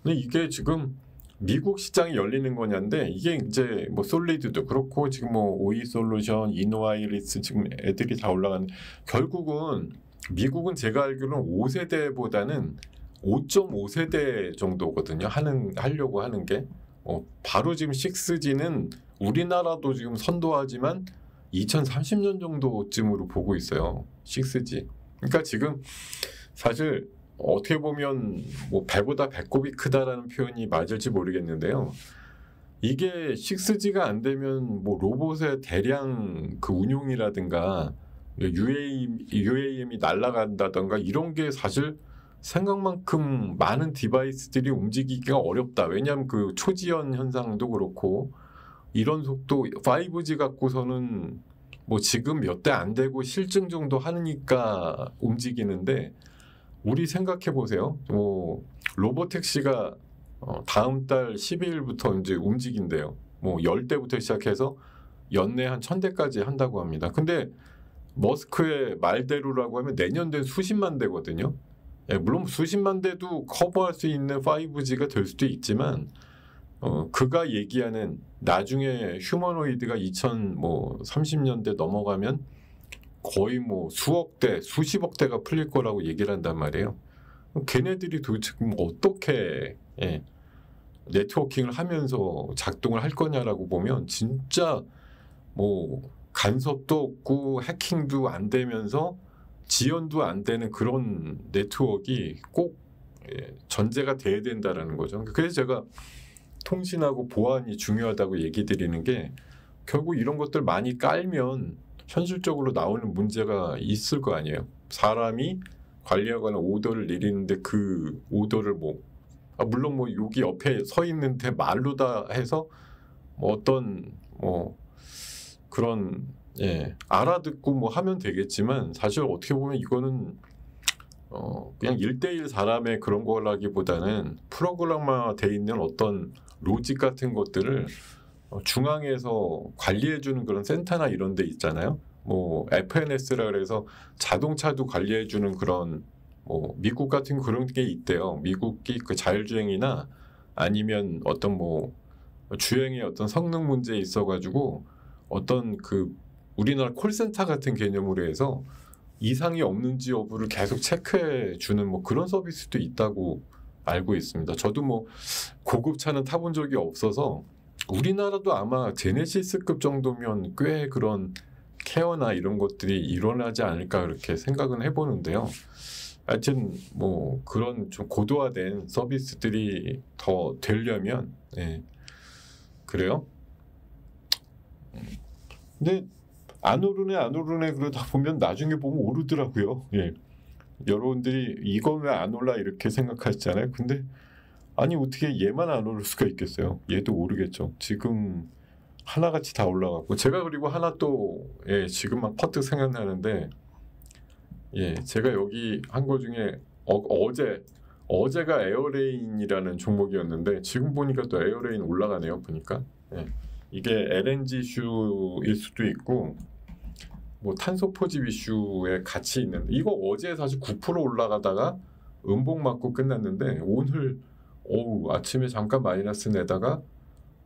근데 이게 지금 미국 시장이 열리는 거냐인데, 이게 이제 뭐 솔리드도 그렇고 지금 뭐 오이솔루션, 이노와이리스 지금 애들이 다 올라가는, 결국은 미국은 제가 알기로는 5세대보다는 5.5세대 정도거든요. 하려고 하는 게. 바로 지금 6G는 우리나라도 지금 선도하지만 2030년 정도쯤으로 보고 있어요. 6G. 그러니까 지금 사실 어떻게 보면 뭐 배보다 배꼽이 크다라는 표현이 맞을지 모르겠는데요. 이게 6G가 안 되면 뭐 로봇의 대량 그 운용이라든가 UAM이 날아간다던가 이런 게 사실 생각만큼 많은 디바이스들이 움직이기가 어렵다. 왜냐하면 그 초지연 현상도 그렇고 이런 속도 5G 갖고서는 뭐 지금 몇 대 안 되고 실증 정도 하니까 움직이는데, 우리 생각해 보세요. 뭐 로보택시가 다음 달 12일부터 이제 움직인대요. 뭐 10대부터 시작해서 연내 한 1000대까지 한다고 합니다. 근데 머스크의 말대로라고 하면 내년 된 수십만 대거든요. 물론 수십만 대도 커버할 수 있는 5G가 될 수도 있지만 그가 얘기하는 나중에 휴머노이드가 2030년대 넘어가면 거의 뭐 수억 대, 수십억 대가 풀릴 거라고 얘기를 한단 말이에요. 걔네들이 도대체 어떻게 네트워킹을 하면서 작동을 할 거냐라고 보면 진짜 뭐 간섭도 없고 해킹도 안 되면서 지연도 안 되는 그런 네트워크가 꼭 전제가 돼야 된다라는 거죠. 그래서 제가 통신하고 보안이 중요하다고 얘기 드리는 게, 결국 이런 것들 많이 깔면 현실적으로 나오는 문제가 있을 거 아니에요. 사람이 관리하거나 오더를 내리는데 그 오더를 물론 뭐 여기 옆에 서 있는데 말로 다 해서 뭐 어떤 그런 알아듣고 뭐 하면 되겠지만 사실 어떻게 보면 이거는 그냥 1대1 사람의 그런 거라기보다는 프로그램화 돼 있는 어떤 로직 같은 것들을 중앙에서 관리해주는 그런 센터나 이런 데 있잖아요. 뭐 FNS라 그래서 자동차도 관리해주는 그런 뭐 미국 같은 그런 게 있대요. 미국이 그 자율주행이나 아니면 어떤 뭐 주행의 어떤 성능 문제에 있어가지고 어떤 그 우리나라 콜센터 같은 개념으로 해서 이상이 없는지 여부를 계속 체크해 주는 뭐 그런 서비스도 있다고 알고 있습니다. 저도 뭐 고급 차는 타본 적이 없어서 우리나라도 아마 제네시스급 정도면 꽤 그런 케어나 이런 것들이 일어나지 않을까 그렇게 생각은 해보는데요. 하여튼 뭐 그런 좀 고도화된 서비스들이 더 되려면 그래요. 근데 안 오르네 그러다 보면 나중에 보면 오르더라고요. 여러분들이 이건 왜 안 올라 이렇게 생각하시잖아요. 근데 아니 어떻게 얘만 안 오를 수가 있겠어요. 얘도 오르겠죠. 지금 하나같이 다 올라갔고 제가 그리고 하나 또 지금 막 퍼뜩 생각나는데 제가 여기 한 거 중에 어제가 에어레인이라는 종목이었는데 지금 보니까 또 에어레인 올라가네요. 보니까 이게 LNG 이슈일 수도 있고 뭐 탄소 포집 이슈에 같이 있는데 이거 어제 사실 9% 올라가다가 음봉 맞고 끝났는데 오늘 아침에 잠깐 마이너스 내다가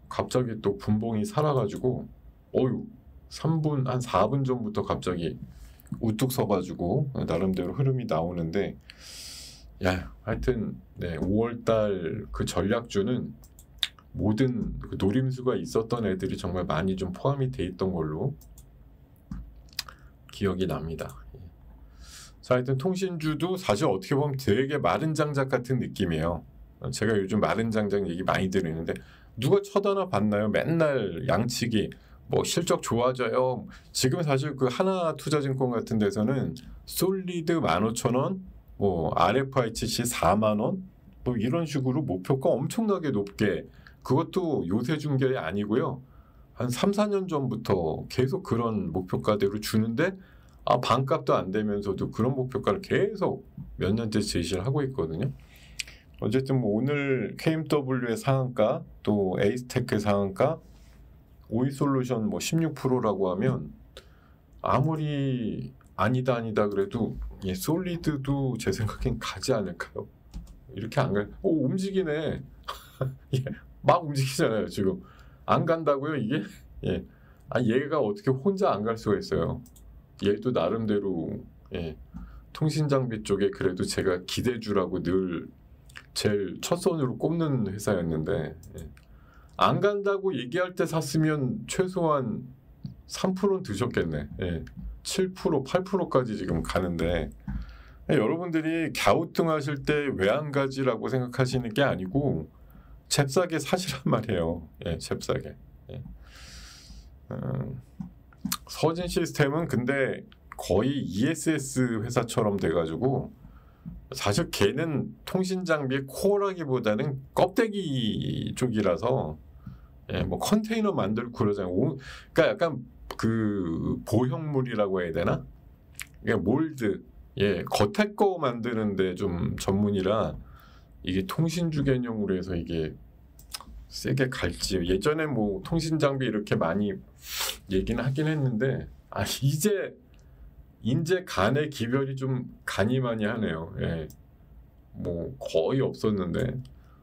갑자기 또 분봉이 살아가지고 3분 한 4분 전부터 갑자기 우뚝 서가지고 나름대로 흐름이 나오는데 하여튼 5월달 그 전략주는 모든 그 노림수가 있었던 애들이 정말 많이 좀 포함이 돼 있던 걸로 기억이 납니다. 자, 하여튼 통신주도 사실 어떻게 보면 되게 마른 장작 같은 느낌이에요. 제가 요즘 마른 장작 얘기 많이 들으는데 누가 쳐다나 봤나요? 맨날 양치기 뭐 실적 좋아져요. 지금 사실 그 하나투자증권 같은 데서는 솔리드 15,000원, 뭐 RFICC 4만원 뭐 이런 식으로 목표가 엄청나게 높게 그것도 요새 중결이 아니고요. 한 3, 4년 전부터 계속 그런 목표가대로 주는데 반값도 안 되면서도 그런 목표가를 계속 몇 년째 제시를 하고 있거든요. 어쨌든 뭐 오늘 KMW의 상한가 또 에이스테크의 상한가 오이솔루션 뭐 16%라고 하면 아무리 아니다 그래도 솔리드도 제 생각엔 가지 않을까요? 이렇게 안 가. 움직이네. 막 움직이잖아요 지금. 안 간다고요 이게? 얘가 어떻게 혼자 안 갈 수가 있어요. 얘도 나름대로 통신 장비 쪽에 그래도 제가 기대주라고 늘 제일 첫선으로 꼽는 회사였는데 안 간다고 얘기할 때 샀으면 최소한 3%는 드셨겠네. 7%, 8%까지 지금 가는데 여러분들이 갸우뚱하실 때 왜 안 가지라고 생각하시는 게 아니고 잽싸게 사시란 말이에요. 잽싸게. 서진 시스템은 근데 거의 ESS 회사처럼 돼가지고 사실 걔는 통신 장비의 코어라기보다는 껍데기 쪽이라서 뭐 컨테이너 만들고 그러잖아요. 그러니까 약간 그 보형물이라고 해야 되나? 그러니까 몰드, 겉에 거 만드는데 좀 전문이라 이게 통신주 개념으로 해서 이게 세게 갈지. 예전에 뭐 통신 장비 이렇게 많이 얘기는 하긴 했는데 이제 간의 기별이 좀 가니 많이 하네요. 뭐 거의 없었는데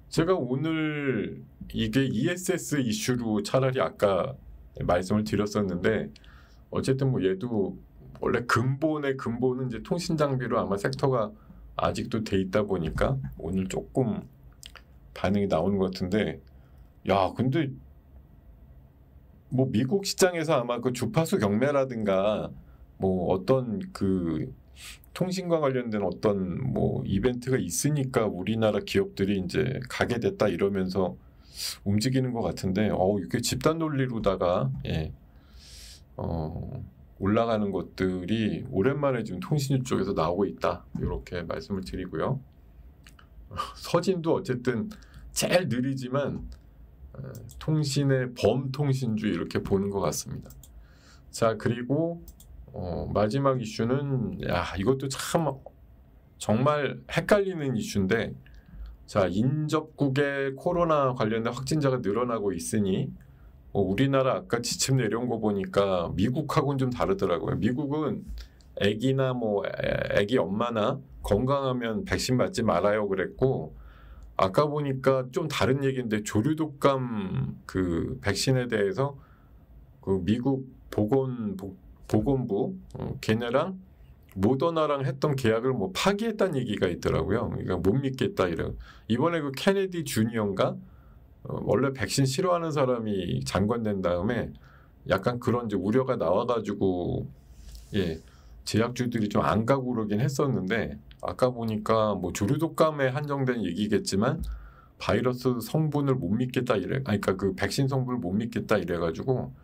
제가 오늘 이게 ESS 이슈로 차라리 아까 말씀을 드렸었는데 어쨌든 뭐 얘도 원래 근본은 이제 통신 장비로 아마 섹터가 아직도 돼 있다 보니까 오늘 조금 반응이 나오는 것 같은데 근데 뭐 미국 시장에서 아마 그 주파수 경매라든가 뭐 어떤 그 통신과 관련된 어떤 뭐 이벤트가 있으니까 우리나라 기업들이 이제 가게 됐다 이러면서 움직이는 것 같은데 이게 집단 논리로다가 올라가는 것들이 오랜만에 지금 통신주 쪽에서 나오고 있다 이렇게 말씀을 드리고요. 서진도 어쨌든 제일 느리지만 통신의 범통신주 이렇게 보는 것 같습니다. 자, 그리고 마지막 이슈는 이것도 참 정말 헷갈리는 이슈인데, 자, 인접국에 코로나 관련된 확진자가 늘어나고 있으니 우리나라 아까 지침 내려온 거 보니까 미국하고는 좀 다르더라고요. 미국은 아기나 아기 엄마나 건강하면 백신 맞지 말아요 그랬고, 아까 보니까 좀 다른 얘기인데 조류독감 그 백신에 대해서 그 미국 보건부 걔네랑 모더나랑 했던 계약을 파기했다는 얘기가 있더라고요. 그러니까 못 믿겠다 이런. 이번에 그 케네디 주니어인가 원래 백신 싫어하는 사람이 장관된 다음에 약간 그런 이제 우려가 나와가지고 제약주들이 좀 안 가고 그러긴 했었는데, 아까 보니까 조류독감에 한정된 얘기겠지만 바이러스 성분을 못 믿겠다 그러니까 그 백신 성분을 못 믿겠다 이래가지고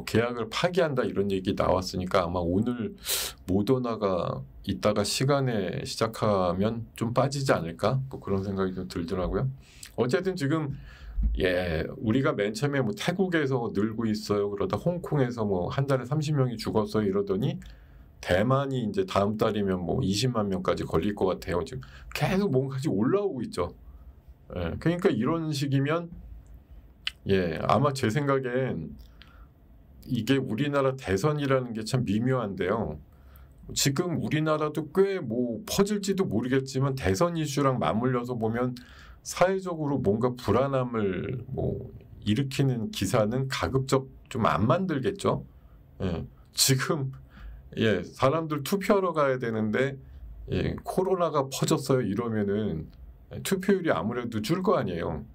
계약을 파기한다 이런 얘기 나왔으니까 아마 오늘 모더나가 이따가 시간에 시작하면 좀 빠지지 않을까 그런 생각이 좀 들더라고요. 어쨌든 지금 우리가 맨 처음에 태국에서 늘고 있어요 그러다 홍콩에서 한 달에 30명이 죽었어요 이러더니 대만이 이제 다음 달이면 20만 명까지 걸릴 것 같아요. 지금 계속 뭔가지 올라오고 있죠. 그러니까 이런 식이면 아마 제 생각엔 이게 우리나라 대선이라는 게 참 미묘한데요. 지금 우리나라도 꽤 퍼질지도 모르겠지만 대선 이슈랑 맞물려서 보면 사회적으로 뭔가 불안함을 일으키는 기사는 가급적 좀 안 만들겠죠. 지금 사람들 투표하러 가야 되는데 코로나가 퍼졌어요 이러면은 투표율이 아무래도 줄 거 아니에요.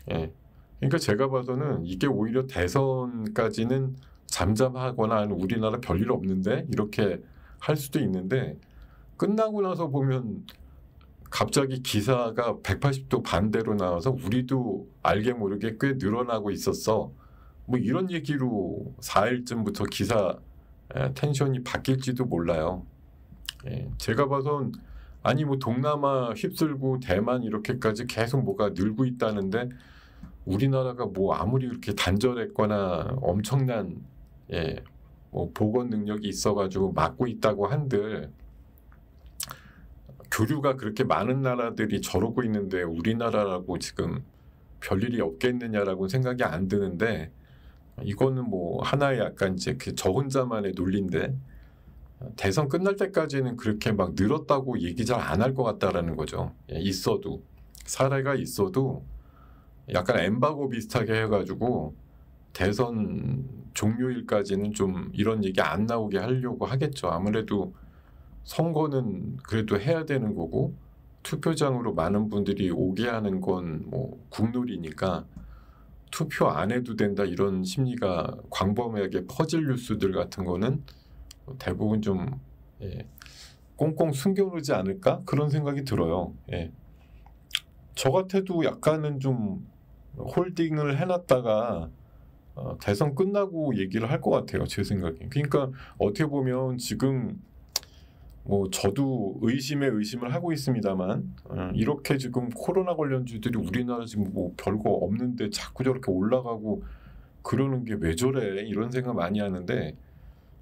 그러니까 제가 봐서는 이게 오히려 대선까지는 잠잠하거나 우리나라 별일 없는데 이렇게 할 수도 있는데, 끝나고 나서 보면 갑자기 기사가 180도 반대로 나와서 우리도 알게 모르게 꽤 늘어나고 있었어 이런 얘기로 4일쯤부터 기사 텐션이 바뀔지도 몰라요. 제가 봐선 동남아 휩쓸고 대만 이렇게까지 계속 뭐가 늘고 있다는데 우리나라가 아무리 그렇게 단절했거나 엄청난 보건 능력이 있어가지고 막고 있다고 한들 교류가 그렇게 많은 나라들이 저러고 있는데 우리나라라고 지금 별일이 없겠느냐라고 생각이 안 드는데, 이거는 하나의 약간 이제 저 혼자만의 논리인데 대선 끝날 때까지는 그렇게 막 늘었다고 얘기 잘 안 할 것 같다라는 거죠. 있어도 사례가 있어도 약간 엠바고 비슷하게 해가지고 대선 종료일까지는 좀 이런 얘기 안 나오게 하려고 하겠죠. 아무래도 선거는 그래도 해야 되는 거고 투표장으로 많은 분들이 오게 하는 건 국룰이니까 투표 안 해도 된다 이런 심리가 광범위하게 퍼질 뉴스들 같은 거는 대부분 좀 꽁꽁 숨겨놓지 않을까 그런 생각이 들어요. 저 같아도 약간은 좀 홀딩을 해놨다가 대선 끝나고 얘기를 할 것 같아요. 제 생각에. 그러니까 어떻게 보면 지금 저도 의심을 하고 있습니다만 이렇게 지금 코로나 관련주들이 우리나라 지금 별거 없는데 자꾸 저렇게 올라가고 그러는 게 왜 저래 이런 생각 많이 하는데,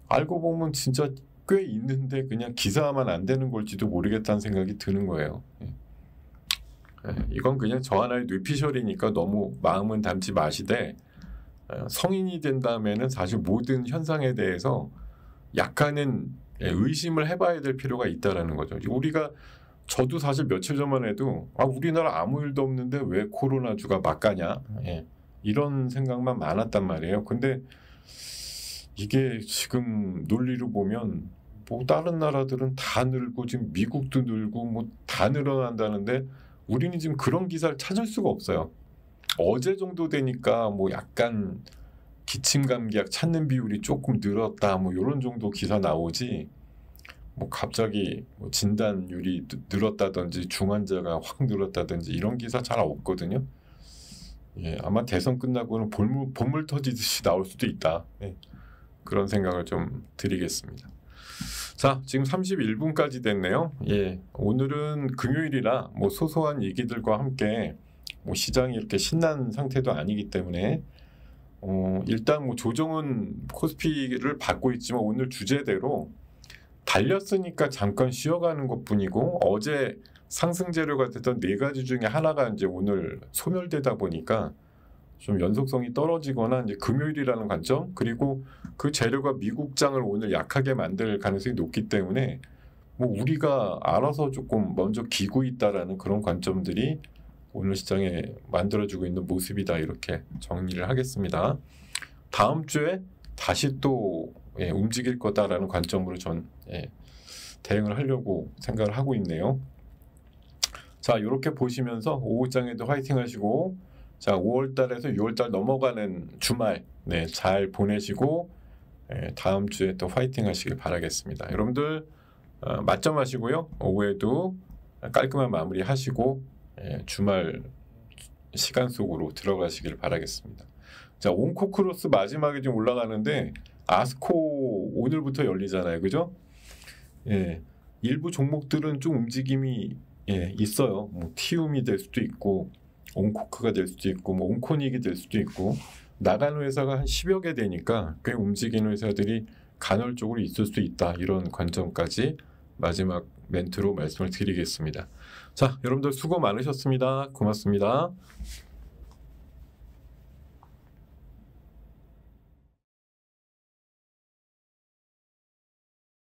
알고 보면 진짜 꽤 있는데 그냥 기사만 안 되는 걸지도 모르겠다는 생각이 드는 거예요. 이건 그냥 저 하나의 뇌피셜이니까 너무 마음은 담지 마시되, 성인이 된 다음에는 사실 모든 현상에 대해서 약간은 의심을 해봐야 될 필요가 있다라는 거죠. 저도 사실 며칠 전만 해도 우리나라 아무 일도 없는데 왜 코로나주가 막 가냐 이런 생각만 많았단 말이에요. 근데 이게 지금 논리로 보면 다른 나라들은 다 늘고 지금 미국도 늘고 다 늘어난다는데 우리는 지금 그런 기사를 찾을 수가 없어요. 어제 정도 되니까 약간 기침 감기약 찾는 비율이 조금 늘었다 이런 정도 기사 나오지, 갑자기 진단율이 늘었다든지 중환자가 확 늘었다든지 이런 기사 잘 없거든요. 아마 대선 끝나고는 본물 터지듯이 나올 수도 있다. 그런 생각을 좀 드리겠습니다. 자, 지금 31분까지 됐네요. 오늘은 금요일이라 소소한 얘기들과 함께 시장이 이렇게 신난 상태도 아니기 때문에 일단 뭐 조정은 코스피를 받고 있지만 오늘 주제대로 달렸으니까 잠깐 쉬어가는 것뿐이고 어제 상승 재료가 됐던 네 가지 중에 하나가 이제 오늘 소멸되다 보니까 좀 연속성이 떨어지거나 이제 금요일이라는 관점, 그리고 그 재료가 미국장을 오늘 약하게 만들 가능성이 높기 때문에 뭐 우리가 알아서 조금 먼저 기고 있다라는 그런 관점들이 오늘 시장에 만들어지고 있는 모습이다, 이렇게 정리를 하겠습니다. 다음 주에 다시 또 움직일 거다라는 관점으로 전 대응을 하려고 생각을 하고 있네요. 자, 이렇게 보시면서 오후장에도 화이팅 하시고, 자, 5월달에서 6월달 넘어가는 주말 잘 보내시고 다음 주에 또 화이팅 하시길 바라겠습니다. 여러분들 맞점 하시고요. 오후에도 깔끔한 마무리 하시고 주말 시간 속으로 들어가시길 바라겠습니다. 자, 온코크로스 마지막에 좀 올라가는데 아스코 오늘부터 열리잖아요, 그죠? 일부 종목들은 좀 움직임이 있어요. 뭐 티움이 될 수도 있고 온코크가 될 수도 있고 뭐 온코닉이 될 수도 있고, 나가는 회사가 한 10여 개 되니까 꽤 움직이는 회사들이 간헐적으로 있을 수 있다, 이런 관점까지 마지막 멘트로 말씀을 드리겠습니다. 자, 여러분들 수고 많으셨습니다. 고맙습니다.